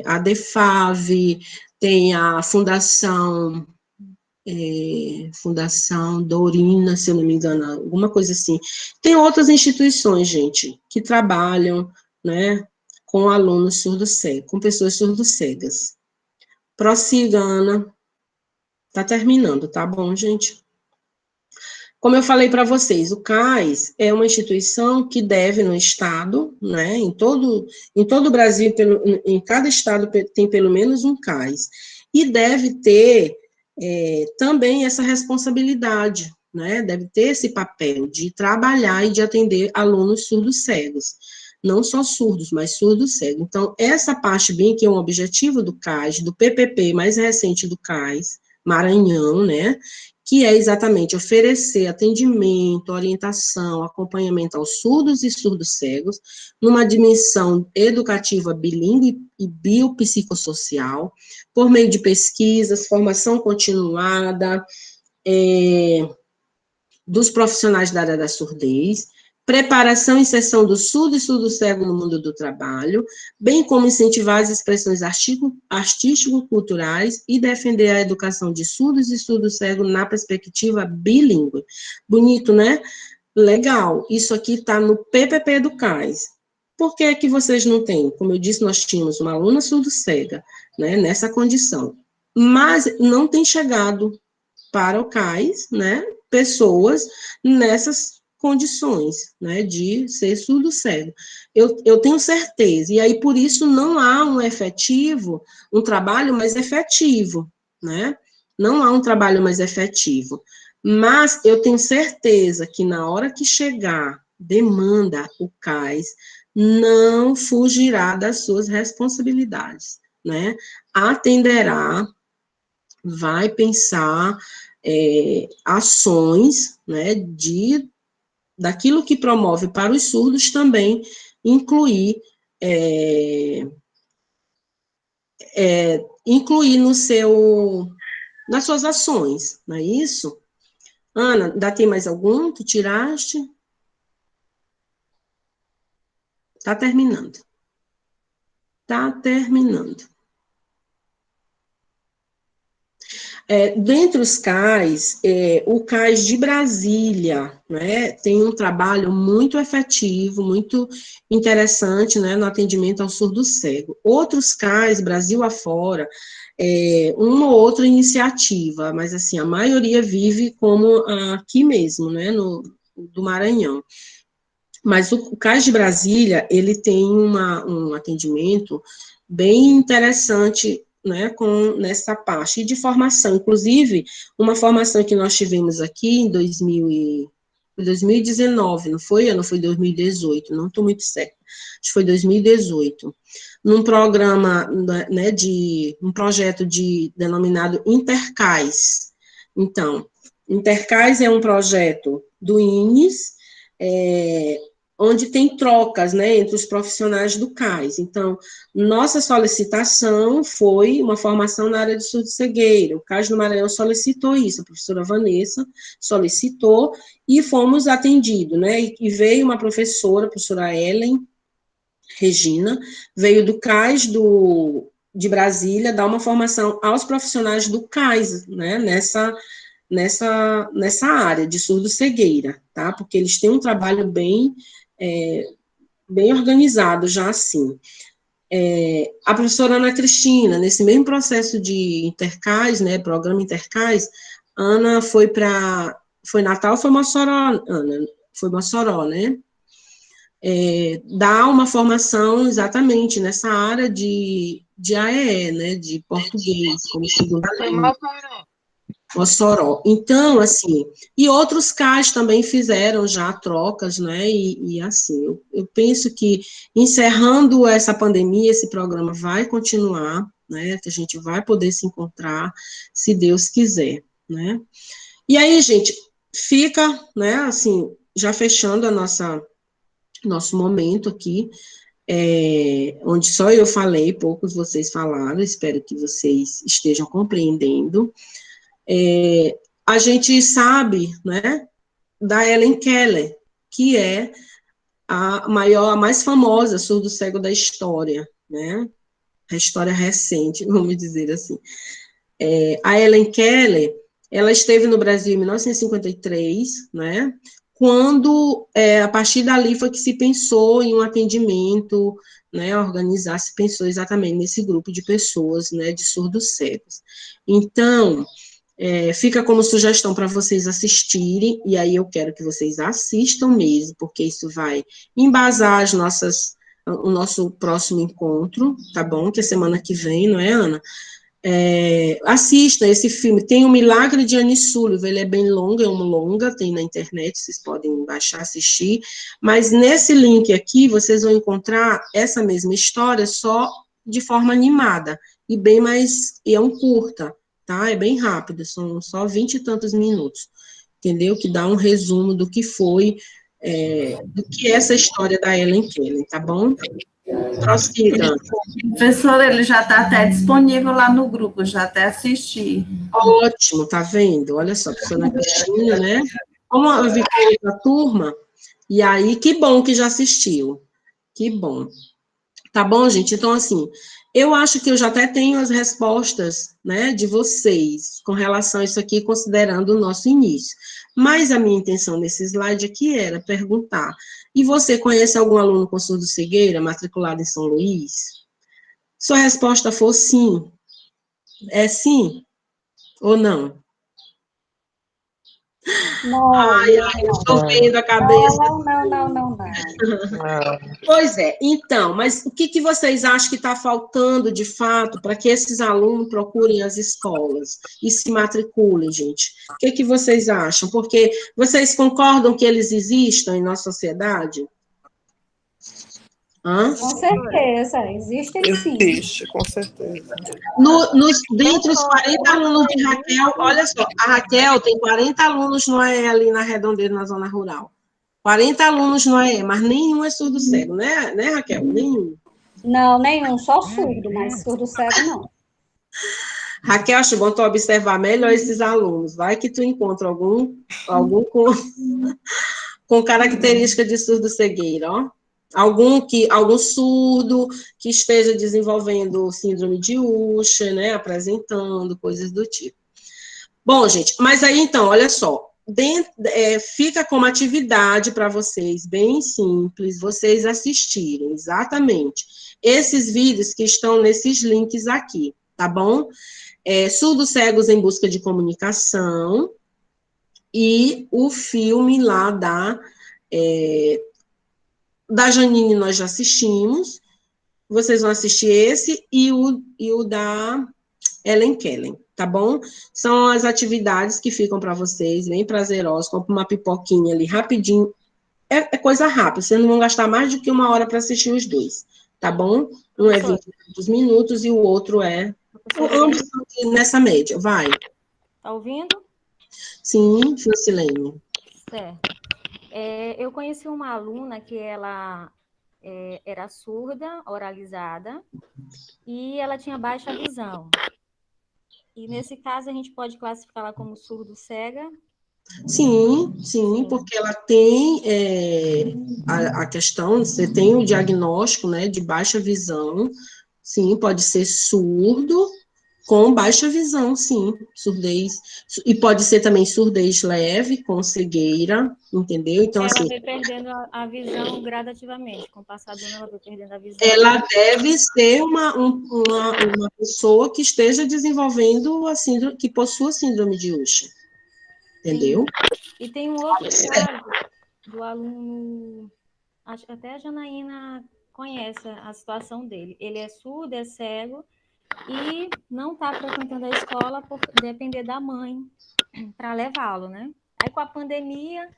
a DEFAV, tem a Fundação Dorina, se eu não me engano, alguma coisa assim. Tem outras instituições, gente, que trabalham, né, com alunos surdo-cegos, com pessoas surdo-cegas. Prossiga, Ana. Tá terminando, tá bom, gente? Como eu falei para vocês, o CAIS é uma instituição que deve no Estado, né, em todo o Brasil, em cada Estado tem pelo menos um CAIS, e deve ter também essa responsabilidade, né, deve ter esse papel de trabalhar e de atender alunos surdos-cegos, não só surdos, mas surdos-cegos. Então, essa parte bem que é um objetivo do CAIS, do PPP mais recente do CAIS, Maranhão, né, que é exatamente oferecer atendimento, orientação, acompanhamento aos surdos e surdos-cegos, numa dimensão educativa bilíngue e biopsicossocial, por meio de pesquisas, formação continuada, dos profissionais da área da surdez, preparação e inserção do surdo e surdo-cego no mundo do trabalho, bem como incentivar as expressões artístico-culturais e defender a educação de surdos e surdo-cegos na perspectiva bilíngue. Bonito, né? Legal. Isso aqui está no PPP do CAIS. Por que é que vocês não têm? Como eu disse, nós tínhamos uma aluna surdo-cega, né, nessa condição, mas não tem chegado para o CAIS, né, pessoas nessas condições, né, de ser surdo-cego. Eu tenho certeza, e aí por isso não há um trabalho mais efetivo, né, não há um trabalho mais efetivo, mas eu tenho certeza que na hora que chegar demanda, o CAIS não fugirá das suas responsabilidades, né, atenderá, vai pensar ações, né, daquilo que promove para os surdos também incluir nas suas ações, não é isso? Ana, ainda tem mais algum? Tu tiraste? Está terminando. Está terminando. Dentre os CAIS, o CAIS de Brasília, né, tem um trabalho muito efetivo, muito interessante, né, no atendimento ao surdo-cego. Outros CAIS, Brasil afora, uma ou outra iniciativa, mas, assim, a maioria vive como aqui mesmo, né, do Maranhão. Mas o CAIS de Brasília, ele tem um atendimento bem interessante, né, nessa parte de formação, inclusive, uma formação que nós tivemos aqui em 2019, não foi? Não foi 2018, não estou muito certa, acho que foi 2018, num programa, né, um projeto denominado Intercais. Então, Intercais é um projeto do INES, onde tem trocas, né, entre os profissionais do CAIS. Então, nossa solicitação foi uma formação na área de surdo-cegueira. O CAIS do Maranhão solicitou isso, a professora Vanessa solicitou, e fomos atendidos, né, e veio uma professora, a professora Ellen Regina, veio do CAIS de Brasília dar uma formação aos profissionais do CAIS, né, nessa área de surdo-cegueira, tá? Porque eles têm um trabalho bem organizado já assim. A professora Ana Cristina, nesse mesmo processo de Intercais, né, programa Intercais, Ana foi Natal, foi Mossoró, Ana, foi Mossoró, né? Dá uma formação exatamente nessa área de AEE, né, de português, como segunda língua. Mossoró. Então, assim, e outros CAIS também fizeram já trocas, né, e assim, eu penso que, encerrando essa pandemia, esse programa vai continuar, né, que a gente vai poder se encontrar, se Deus quiser, né. E aí, gente, fica, né, assim, já fechando nosso momento aqui, onde só eu falei, poucos vocês falaram, espero que vocês estejam compreendendo. A gente sabe, né, da Helen Keller, que é a mais famosa surdo-cego da história, né, a história recente, vamos dizer assim. A Helen Keller, ela esteve no Brasil em 1953, né, quando, a partir dali foi que se pensou em um atendimento, né, se pensou exatamente nesse grupo de pessoas, né, de surdos cegos. Então, fica como sugestão para vocês assistirem, e aí eu quero que vocês assistam mesmo, porque isso vai embasar o nosso próximo encontro, tá bom? Que é semana que vem, não é, Ana? Assista esse filme, tem O Milagre de Annie Sullivan, ele é bem longo, é um longa, tem na internet, vocês podem baixar, assistir, mas nesse link aqui, vocês vão encontrar essa mesma história, só de forma animada, e é um curta, tá? É bem rápido, são só 20 e tantos minutos, entendeu? Que dá um resumo do que foi, do que é essa história da Helen Keller, tá bom? Prossiga. Professor, ele já está até disponível lá no grupo, já até assisti. Ótimo, tá vendo? Olha só, a professora Cristina, né? Como eu vi com outra turma, e aí, que bom que já assistiu. Que bom. Tá bom, gente? Então, assim, eu acho que eu já até tenho as respostas, né, de vocês com relação a isso aqui, considerando o nosso início. Mas a minha intenção nesse slide aqui era perguntar: e você conhece algum aluno com surdo-cegueira matriculado em São Luís? Sua resposta for sim, é sim ou não? Não, Ai, eu estou vendo a cabeça. não. Pois é, então, mas o que vocês acham que está faltando, de fato, para que esses alunos procurem as escolas e se matriculem, gente? O que vocês acham? Porque vocês concordam que eles existam em nossa sociedade? Hã? Com certeza, existem sim. Existe, com certeza. Dentre os 40 alunos de Raquel, olha só, a Raquel tem 40 alunos no AE ali na Redondeira, na zona rural. 40 alunos no AE, mas nenhum é surdo-cego, né, Raquel? Nenhum. Não, nenhum, só surdo, mas surdo-cego não. Raquel, acho bom tu observar melhor esses alunos. Vai que tu encontra algum com característica de surdo-cegueira, ó. Algum surdo que esteja desenvolvendo síndrome de Usher, né, apresentando coisas do tipo. Bom, gente, mas aí então, olha só, fica como atividade para vocês, bem simples, vocês assistirem exatamente esses vídeos que estão nesses links aqui, tá bom? Surdos Cegos em Busca de Comunicação e o filme lá da Janine nós já assistimos, vocês vão assistir esse e o da Ellen Kellen, tá bom? São as atividades que ficam para vocês, bem prazerosas, como uma pipoquinha ali, rapidinho. É coisa rápida, vocês não vão gastar mais do que 1 hora para assistir os dois, tá bom? Um é 20 minutos e o outro é nessa média, vai. Tá ouvindo? Sim, Francilene. Certo. Eu conheci uma aluna que ela era surda, oralizada, e ela tinha baixa visão. E nesse caso a gente pode classificá-la como surdo-cega? Sim, porque ela tem a questão, você tem o diagnóstico, né, de baixa visão, sim, pode ser surdo com baixa visão, sim, surdez, e pode ser também surdez leve, com cegueira, entendeu? Então, ela assim... vai perdendo a visão gradativamente, com o passar do ano ela vai perdendo a visão. Ela deve ser uma pessoa que esteja desenvolvendo a síndrome, que possua síndrome de Usher, entendeu? E tem um outro caso do aluno, acho que até a Janaína conhece a situação dele. Ele é surdo, é cego e não está frequentando a escola por depender da mãe para levá-lo, né? Aí com a pandemia,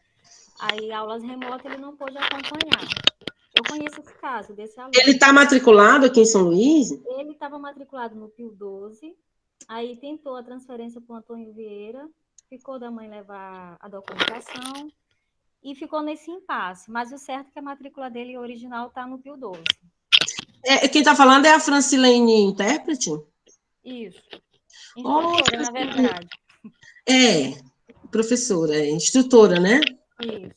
aí aulas remotas ele não pôde acompanhar. Eu conheço esse caso desse aluno. Ele está matriculado aqui em São Luís? Ele estava matriculado no Pio 12, aí tentou a transferência para o Antônio Vieira, ficou da mãe levar a documentação e ficou nesse impasse. Mas o certo é que a matrícula dele original está no Pio 12. Quem está falando é a Francilene, intérprete? Isso. Instrutora, na verdade. Professora, instrutora, né? Isso.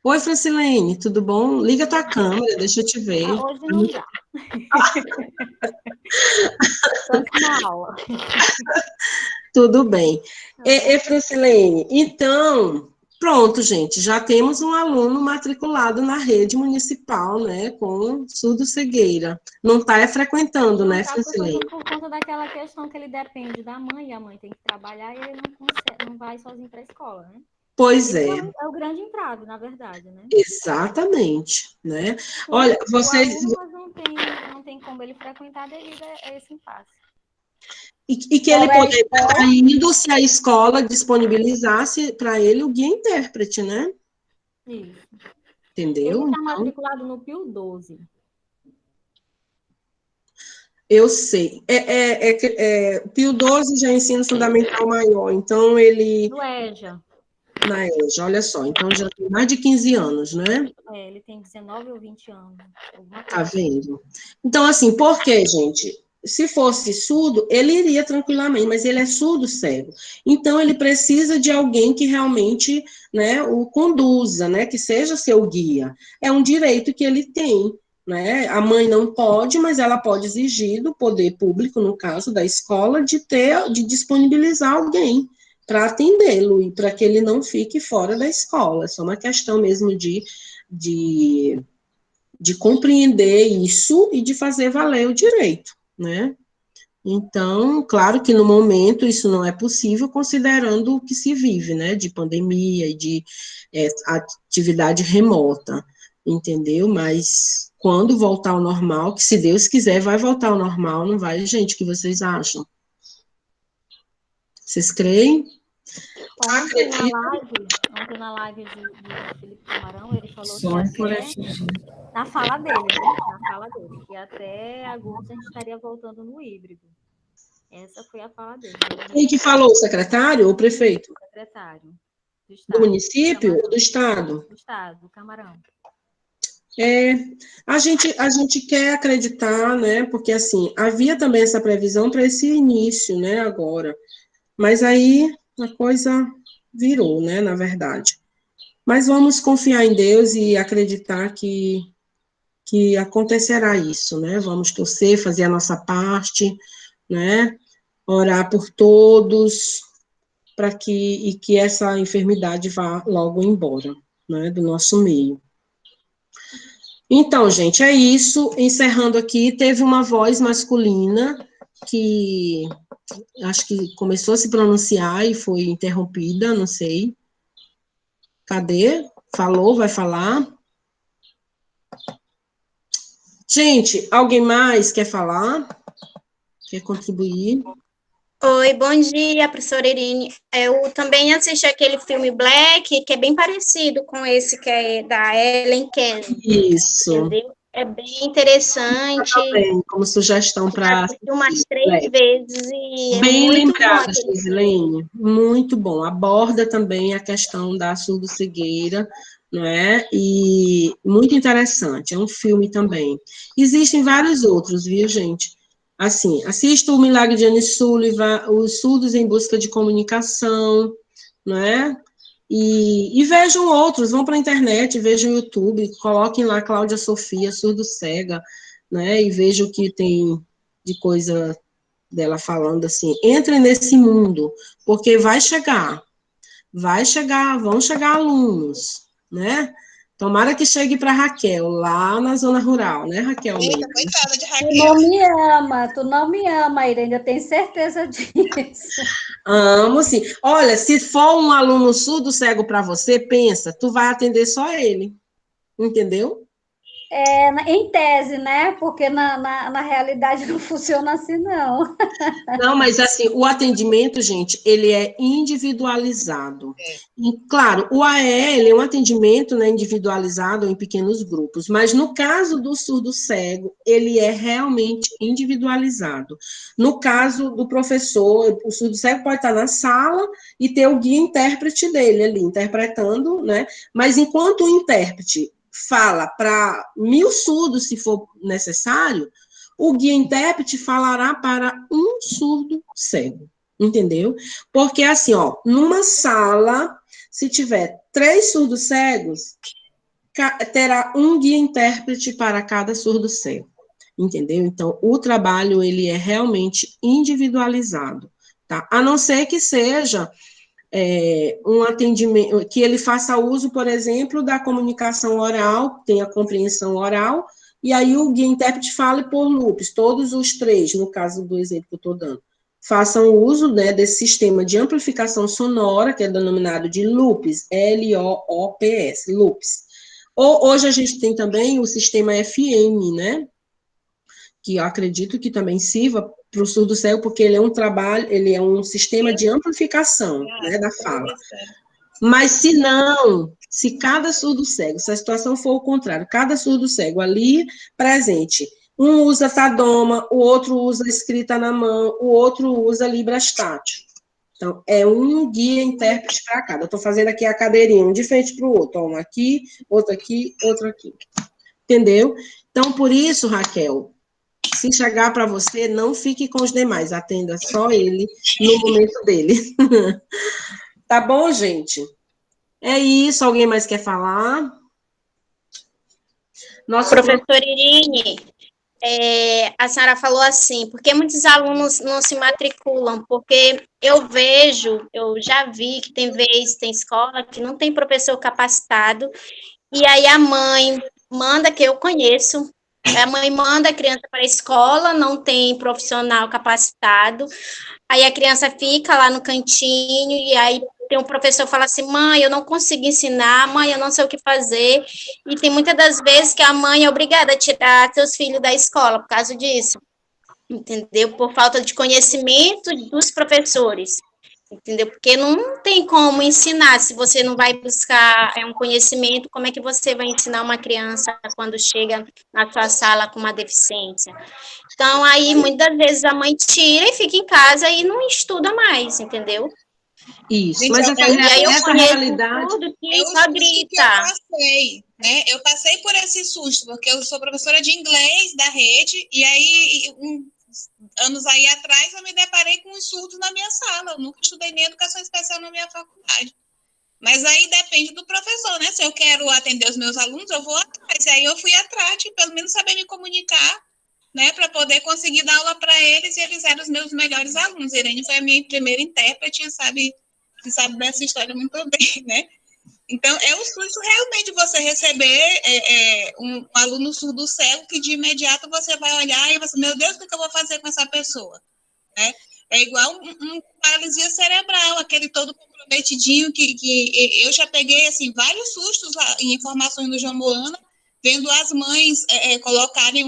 Oi, Francilene, tudo bom? Liga a tua câmera, deixa eu te ver. Hoje não dá. Estou na aula. Tudo bem. Francilene, então, pronto, gente, já temos um aluno matriculado na rede municipal, né, com surdo-cegueira. Não está frequentando, né, Francilene? Por conta daquela questão que ele depende da mãe, e a mãe tem que trabalhar, e ele não vai sozinho para a escola, né? Pois é. É o grande entrave, na verdade, né? Exatamente, né? Olha, vocês... Não tem como ele frequentar devido a esse impasse. E que ele poderia estar indo se a escola disponibilizasse para ele o guia intérprete, né? Isso. Entendeu? Ele está matriculado no Pio 12. Eu sei. Pio 12 já é ensino fundamental maior, então ele... No EJA. na EJA, olha só, então já tem mais de 15 anos, né? Ele tem 19 ou 20 anos. Tá vendo? Então, assim, por quê, gente? Se fosse surdo, ele iria tranquilamente, mas ele é surdo cego. Então, ele precisa de alguém que realmente, né, o conduza, né, que seja seu guia. É um direito que ele tem, né? A mãe não pode, mas ela pode exigir do poder público, no caso da escola, de disponibilizar alguém para atendê-lo e para que ele não fique fora da escola. É só uma questão mesmo de compreender isso e de fazer valer o direito, né? Então, claro que no momento isso não é possível, considerando o que se vive, né, de pandemia e de atividade remota, entendeu? Mas quando voltar ao normal, que se Deus quiser vai voltar ao normal, não vai, gente? O que vocês acham? Vocês creem? Ontem na live de Felipe Camarão, ele falou que até, na fala dele, que até agosto a gente estaria voltando no híbrido. Essa foi a fala dele. Quem que falou, o secretário ou o prefeito? O secretário. Do município ou do estado? Do estado, do Camarão. A gente quer acreditar, né, porque, assim, havia também essa previsão para esse início, né, agora, mas aí a coisa virou, né, na verdade. Mas vamos confiar em Deus e acreditar que acontecerá isso, né, vamos torcer, fazer a nossa parte, né, orar por todos, para que essa enfermidade vá logo embora, né, do nosso meio. Então, gente, é isso. Encerrando aqui, teve uma voz masculina que acho que começou a se pronunciar e foi interrompida, não sei. Cadê? Falou, vai falar? Gente, alguém mais quer falar? Quer contribuir? Oi, bom dia, professora Irine. Eu também assisti aquele filme Black, que é bem parecido com esse que é da Ellen Kennedy. Isso. Entendeu? É bem interessante. Também, como sugestão para assistir umas 3 vezes e bem muito lembrado, bom. Gisilene, muito bom. Aborda também a questão da surdo-cegueira, não é? E muito interessante, é um filme também. Existem vários outros, viu, gente? Assim, assista o Milagre de Anne Sullivan, Os Surdos em Busca de Comunicação, não é? E vejam outros, vão para a internet, vejam o YouTube, coloquem lá Cláudia Sofia, surdo-cega, né? E vejam o que tem de coisa dela falando assim. Entrem nesse mundo, porque vão chegar alunos, né? Tomara que chegue para Raquel, lá na zona rural, né, Raquel? Eita, coitada de Raquel. Tu não me ama, Irene, eu tenho certeza disso. Amo, sim. Olha, se for um aluno surdo cego para você, pensa, tu vai atender só ele, entendeu? Em tese, né? Porque na realidade não funciona assim, não. Não, mas assim, o atendimento, gente, ele é individualizado. E, claro, o AE, ele é um atendimento, né, individualizado em pequenos grupos, mas no caso do surdo cego, ele é realmente individualizado. No caso do professor, o surdo cego pode estar na sala e ter o guia intérprete dele ali, interpretando, né? Mas enquanto o intérprete fala para 1000 surdos, se for necessário, o guia intérprete falará para um surdo cego, entendeu? Porque assim, ó, numa sala, se tiver 3 surdos cegos, terá um guia intérprete para cada surdo cego, entendeu? Então, o trabalho, ele é realmente individualizado, tá? A não ser que seja um atendimento, que ele faça uso, por exemplo, da comunicação oral, tenha compreensão oral, e aí o guia intérprete fale por loops, todos os 3, no caso do exemplo que eu estou dando, façam uso, né, desse sistema de amplificação sonora, que é denominado de loops, L-O-O-P-S, loops. Hoje a gente tem também o sistema FM, né, que eu acredito que também sirva para o surdo cego, porque ele é um trabalho, ele é um sistema de amplificação, né, da fala. Mas se cada surdo cego, se a situação for o contrário, cada surdo cego ali presente, um usa Tadoma, o outro usa escrita na mão, o outro usa Librastátil, Então, é um guia intérprete para cada. Eu estou fazendo aqui a cadeirinha, um de frente para o outro. Um aqui, outro aqui, outro aqui. Entendeu? Então, por isso, Raquel, se chegar para você, não fique com os demais, atenda só ele no momento dele. Tá bom, gente? É isso. Alguém mais quer falar? Professora Irine, a senhora falou assim, por que muitos alunos não se matriculam? Porque eu já vi que tem escola que não tem professor capacitado, e aí a mãe manda, que eu conheço, a mãe manda a criança para a escola, não tem profissional capacitado, aí a criança fica lá no cantinho, e aí tem um professor que fala assim, mãe, eu não consigo ensinar, mãe, eu não sei o que fazer, e tem muitas das vezes que a mãe é obrigada a tirar seus filhos da escola por causa disso, entendeu? Por falta de conhecimento dos professores, entendeu? Porque não tem como ensinar, se você não vai buscar um conhecimento, como é que você vai ensinar uma criança quando chega na sua sala com uma deficiência? Então, aí, muitas vezes a mãe tira e fica em casa e não estuda mais, entendeu? Isso, Gente, mas essa realidade... Tudo que só grita. Eu passei por esse susto, porque eu sou professora de inglês da rede, e aí, anos aí atrás, eu me deparei com uns surdos na minha sala. Eu nunca estudei nem educação especial na minha faculdade. Mas aí depende do professor, né? Se eu quero atender os meus alunos, eu vou atrás. E aí eu fui atrás de, pelo menos, saber me comunicar, né, para poder conseguir dar aula para eles, e eles eram os meus melhores alunos. Irene foi a minha primeira intérprete, sabe dessa história muito bem, né? Então, é um susto realmente você receber um aluno surdo cego que de imediato você vai olhar e você, meu Deus, o que eu vou fazer com essa pessoa? Né? É igual um paralisia cerebral, aquele todo comprometidinho que eu já peguei, assim, vários sustos lá, em informações do João Moana, vendo as mães colocarem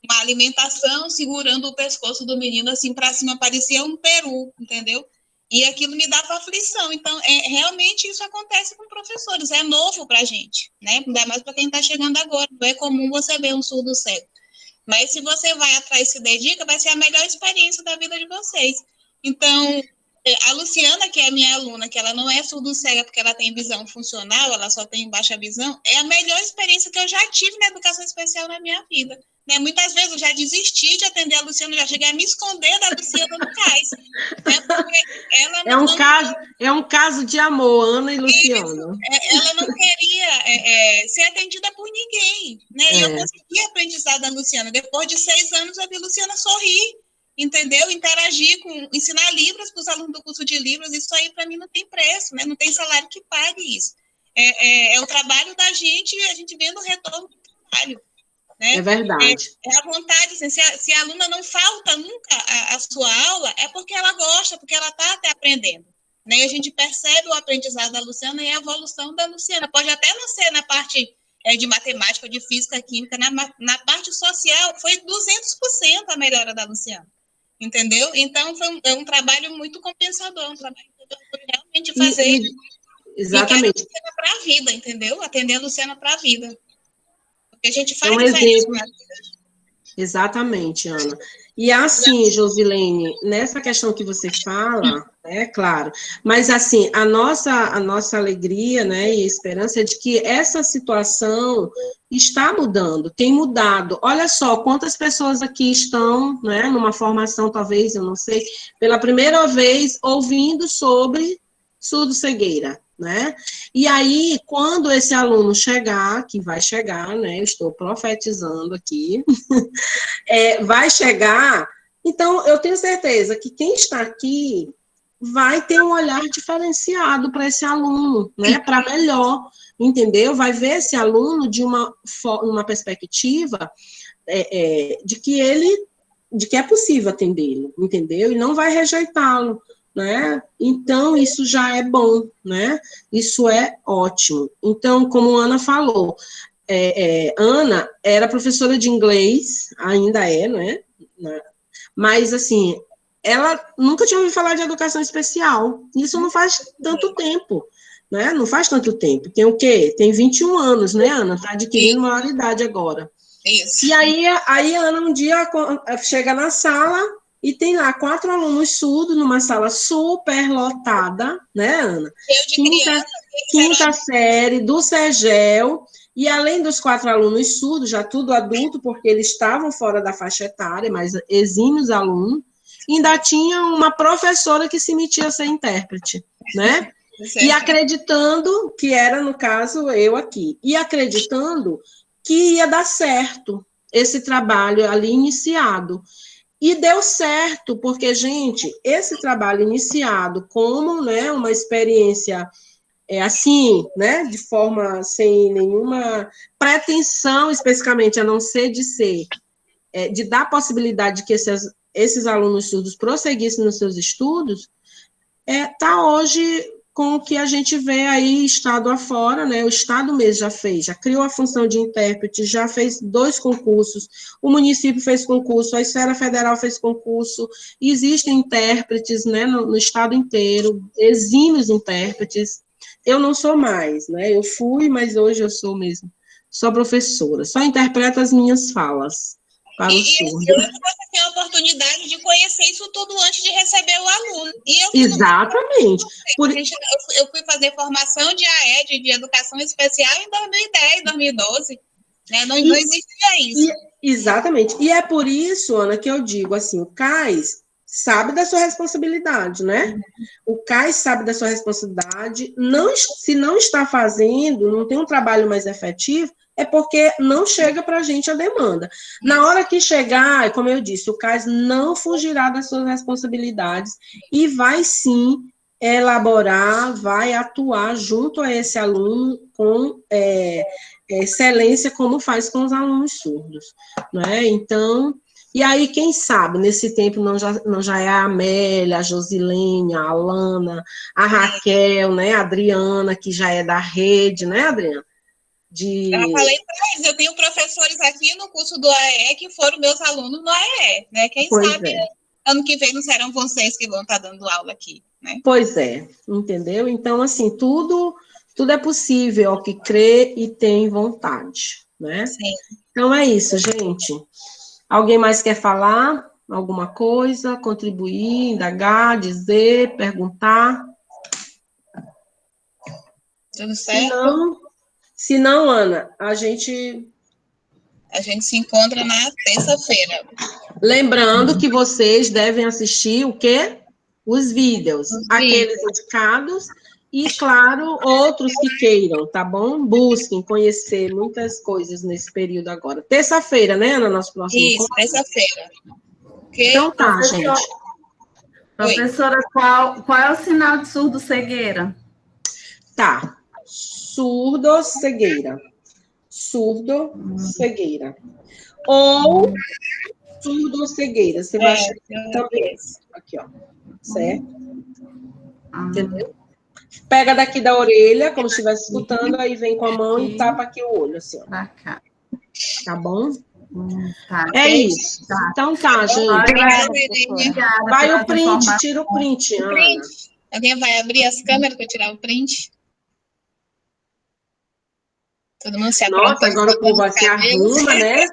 uma alimentação segurando o pescoço do menino assim para cima, parecia um peru, entendeu? E aquilo me dava aflição. Então, realmente isso acontece com professores, é novo para a gente, né? Ainda mais para quem está chegando agora, não é comum você ver um surdo cego. Mas se você vai atrás e se dedica, vai ser a melhor experiência da vida de vocês. Então, a Luciana, que é a minha aluna, que ela não é surdo-cega porque ela tem visão funcional, ela só tem baixa visão, é a melhor experiência que eu já tive na educação especial na minha vida. Né? Muitas vezes eu já desisti de atender a Luciana, já cheguei a me esconder da Luciana no cais. Né? É um caso de amor, Ana e Luciana. Ela não queria ser atendida por ninguém. Né? E eu consegui aprendizado da Luciana. Depois de 6 anos, eu vi a Luciana sorrir, entendeu? Interagir, ensinar Libras para os alunos do curso de Libras. Isso aí, para mim, não tem preço, né? Não tem salário que pague isso. É o trabalho da gente e a gente vendo o retorno do trabalho. Né? É verdade. É a vontade, assim, se a aluna não falta nunca a sua aula, é porque ela gosta, porque ela está até aprendendo. Né? E a gente percebe o aprendizado da Luciana e a evolução da Luciana. Pode até não ser na parte de matemática, de física, química, na parte social, foi 200% a melhora da Luciana. Entendeu? Então, é um trabalho muito compensador, um trabalho que eu vou realmente fazer. Exatamente. E a Luciana para a vida, entendeu? Atender a Luciana para a vida. A gente faz exemplo. Exatamente, Ana. E assim, Josilene, nessa questão que você fala, é claro, mas assim, a nossa alegria, né, e esperança é de que essa situação está mudando, tem mudado. Olha só, quantas pessoas aqui estão, né, numa formação, talvez, eu não sei, pela primeira vez, ouvindo sobre surdo-cegueira, né? E aí, quando esse aluno chegar, que vai chegar, né? Eu estou profetizando aqui, vai chegar, então eu tenho certeza que quem está aqui vai ter um olhar diferenciado para esse aluno, né? Para melhor, entendeu? Vai ver esse aluno de uma perspectiva de que é possível atendê-lo, entendeu? E não vai rejeitá-lo. Né? Então, isso já é bom, né? Isso é ótimo. Então, como a Ana falou, Ana era professora de inglês, ainda é, né? Mas, assim, ela nunca tinha ouvido falar de educação especial. Isso não faz tanto tempo, né? Não faz tanto tempo. Tem o quê? Tem 21 anos, né, Ana? Está adquirindo maioridade agora. Isso. E aí a Ana um dia chega na sala e tem lá 4 alunos surdos numa sala super lotada, né, Ana? Quinta série do Sergel, e além dos 4 alunos surdos, já tudo adulto, porque eles estavam fora da faixa etária, mas exímios alunos, ainda tinha uma professora que se metia a ser intérprete, né? E acreditando que era, no caso, eu aqui, e acreditando que ia dar certo esse trabalho ali iniciado. E deu certo, porque, gente, esse trabalho iniciado como, né, uma experiência assim, né, de forma sem nenhuma pretensão especificamente, a não ser de ser, de dar possibilidade de que esses alunos surdos prosseguissem nos seus estudos, tá hoje com o que a gente vê aí, estado afora, né, o Estado mesmo já criou a função de intérprete, já fez 2 concursos, o município fez concurso, a esfera federal fez concurso, existem intérpretes, né, no Estado inteiro, exímios intérpretes. Eu não sou mais, né, eu fui, mas hoje eu sou mesmo, sou professora, só interpreto as minhas falas para o surdo. E hoje você tem a oportunidade de conhecer isso tudo antes de receber o aluno. Exatamente. Eu fui fazer formação de AED, de Educação Especial, em 2010, 2012. Né? Não existia isso. Exatamente. E é por isso, Ana, que eu digo assim, o CAIS sabe da sua responsabilidade, né? O CAIS sabe da sua responsabilidade. Se não está fazendo, não tem um trabalho mais efetivo, é porque não chega para a gente a demanda. Na hora que chegar, como eu disse, o CAIS não fugirá das suas responsabilidades e vai sim elaborar, vai atuar junto a esse aluno com excelência, como faz com os alunos surdos, né? Então, e aí, quem sabe, nesse tempo não já é a Amélia, a Josilene, a Alana, a Raquel, né, a Adriana, que já é da rede, né, Adriana? Eu falei para eles, eu tenho professores aqui no curso do AE que foram meus alunos no AE, né? Quem sabe ano que vem não serão vocês que vão estar dando aula aqui, né? Pois é, entendeu? Então, assim, tudo é possível ao que crê e tem vontade, né? Sim. Então, é isso, gente. Alguém mais quer falar alguma coisa, contribuir, indagar, dizer, perguntar? Tudo certo? Se não, Ana, a gente se encontra na terça-feira. Lembrando que vocês devem assistir o quê? Os vídeos. Aqueles indicados e, claro, outros que queiram, tá bom? Busquem conhecer muitas coisas nesse período agora. Terça-feira, né, Ana, nosso próximo encontro? Terça-feira. Então tá, gente. Professora, qual é o sinal de surdo-cegueira? Tá. Surdo-cegueira. Surdo-cegueira. Ou surdo-cegueira. Você vai achar também. Aqui, ó. Certo? Entendeu? Pega daqui da orelha, como se estivesse escutando, aí vem com a mão e tapa aqui o olho, assim, ó. Tá bom? Tá. É isso. Tá. Então tá, gente. Vai o print, tira o print, Ana. Alguém vai abrir as câmeras para tirar o print? Todo mundo se aprontou. Nossa, agora o povo se arruma, né?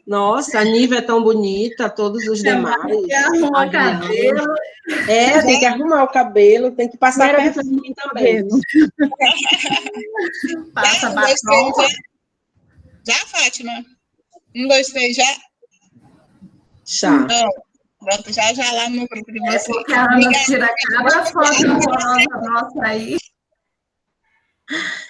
Nossa, a Niva é tão bonita, todos os demais. Tem que arrumar o cabelo. Tem que arrumar o cabelo, tem que passar perfume também. Passa batom. Já, Fátima? 1, 2, 3, já? Já. Pronto, já lá no grupo de vocês. Porque a Ana tira cada foto nossa aí.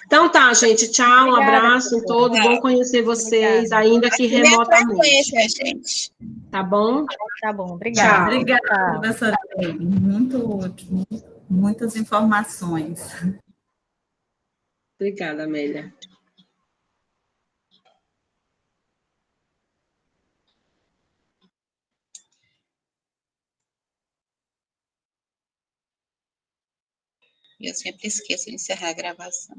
Então tá, gente, tchau, um abraço em todos, bom conhecer vocês, ainda que remotamente. Gente. Tá bom? Tá bom, obrigada. Obrigada, professora. Muito útil, muitas informações. Obrigada, Amélia. Eu sempre esqueço de encerrar a gravação.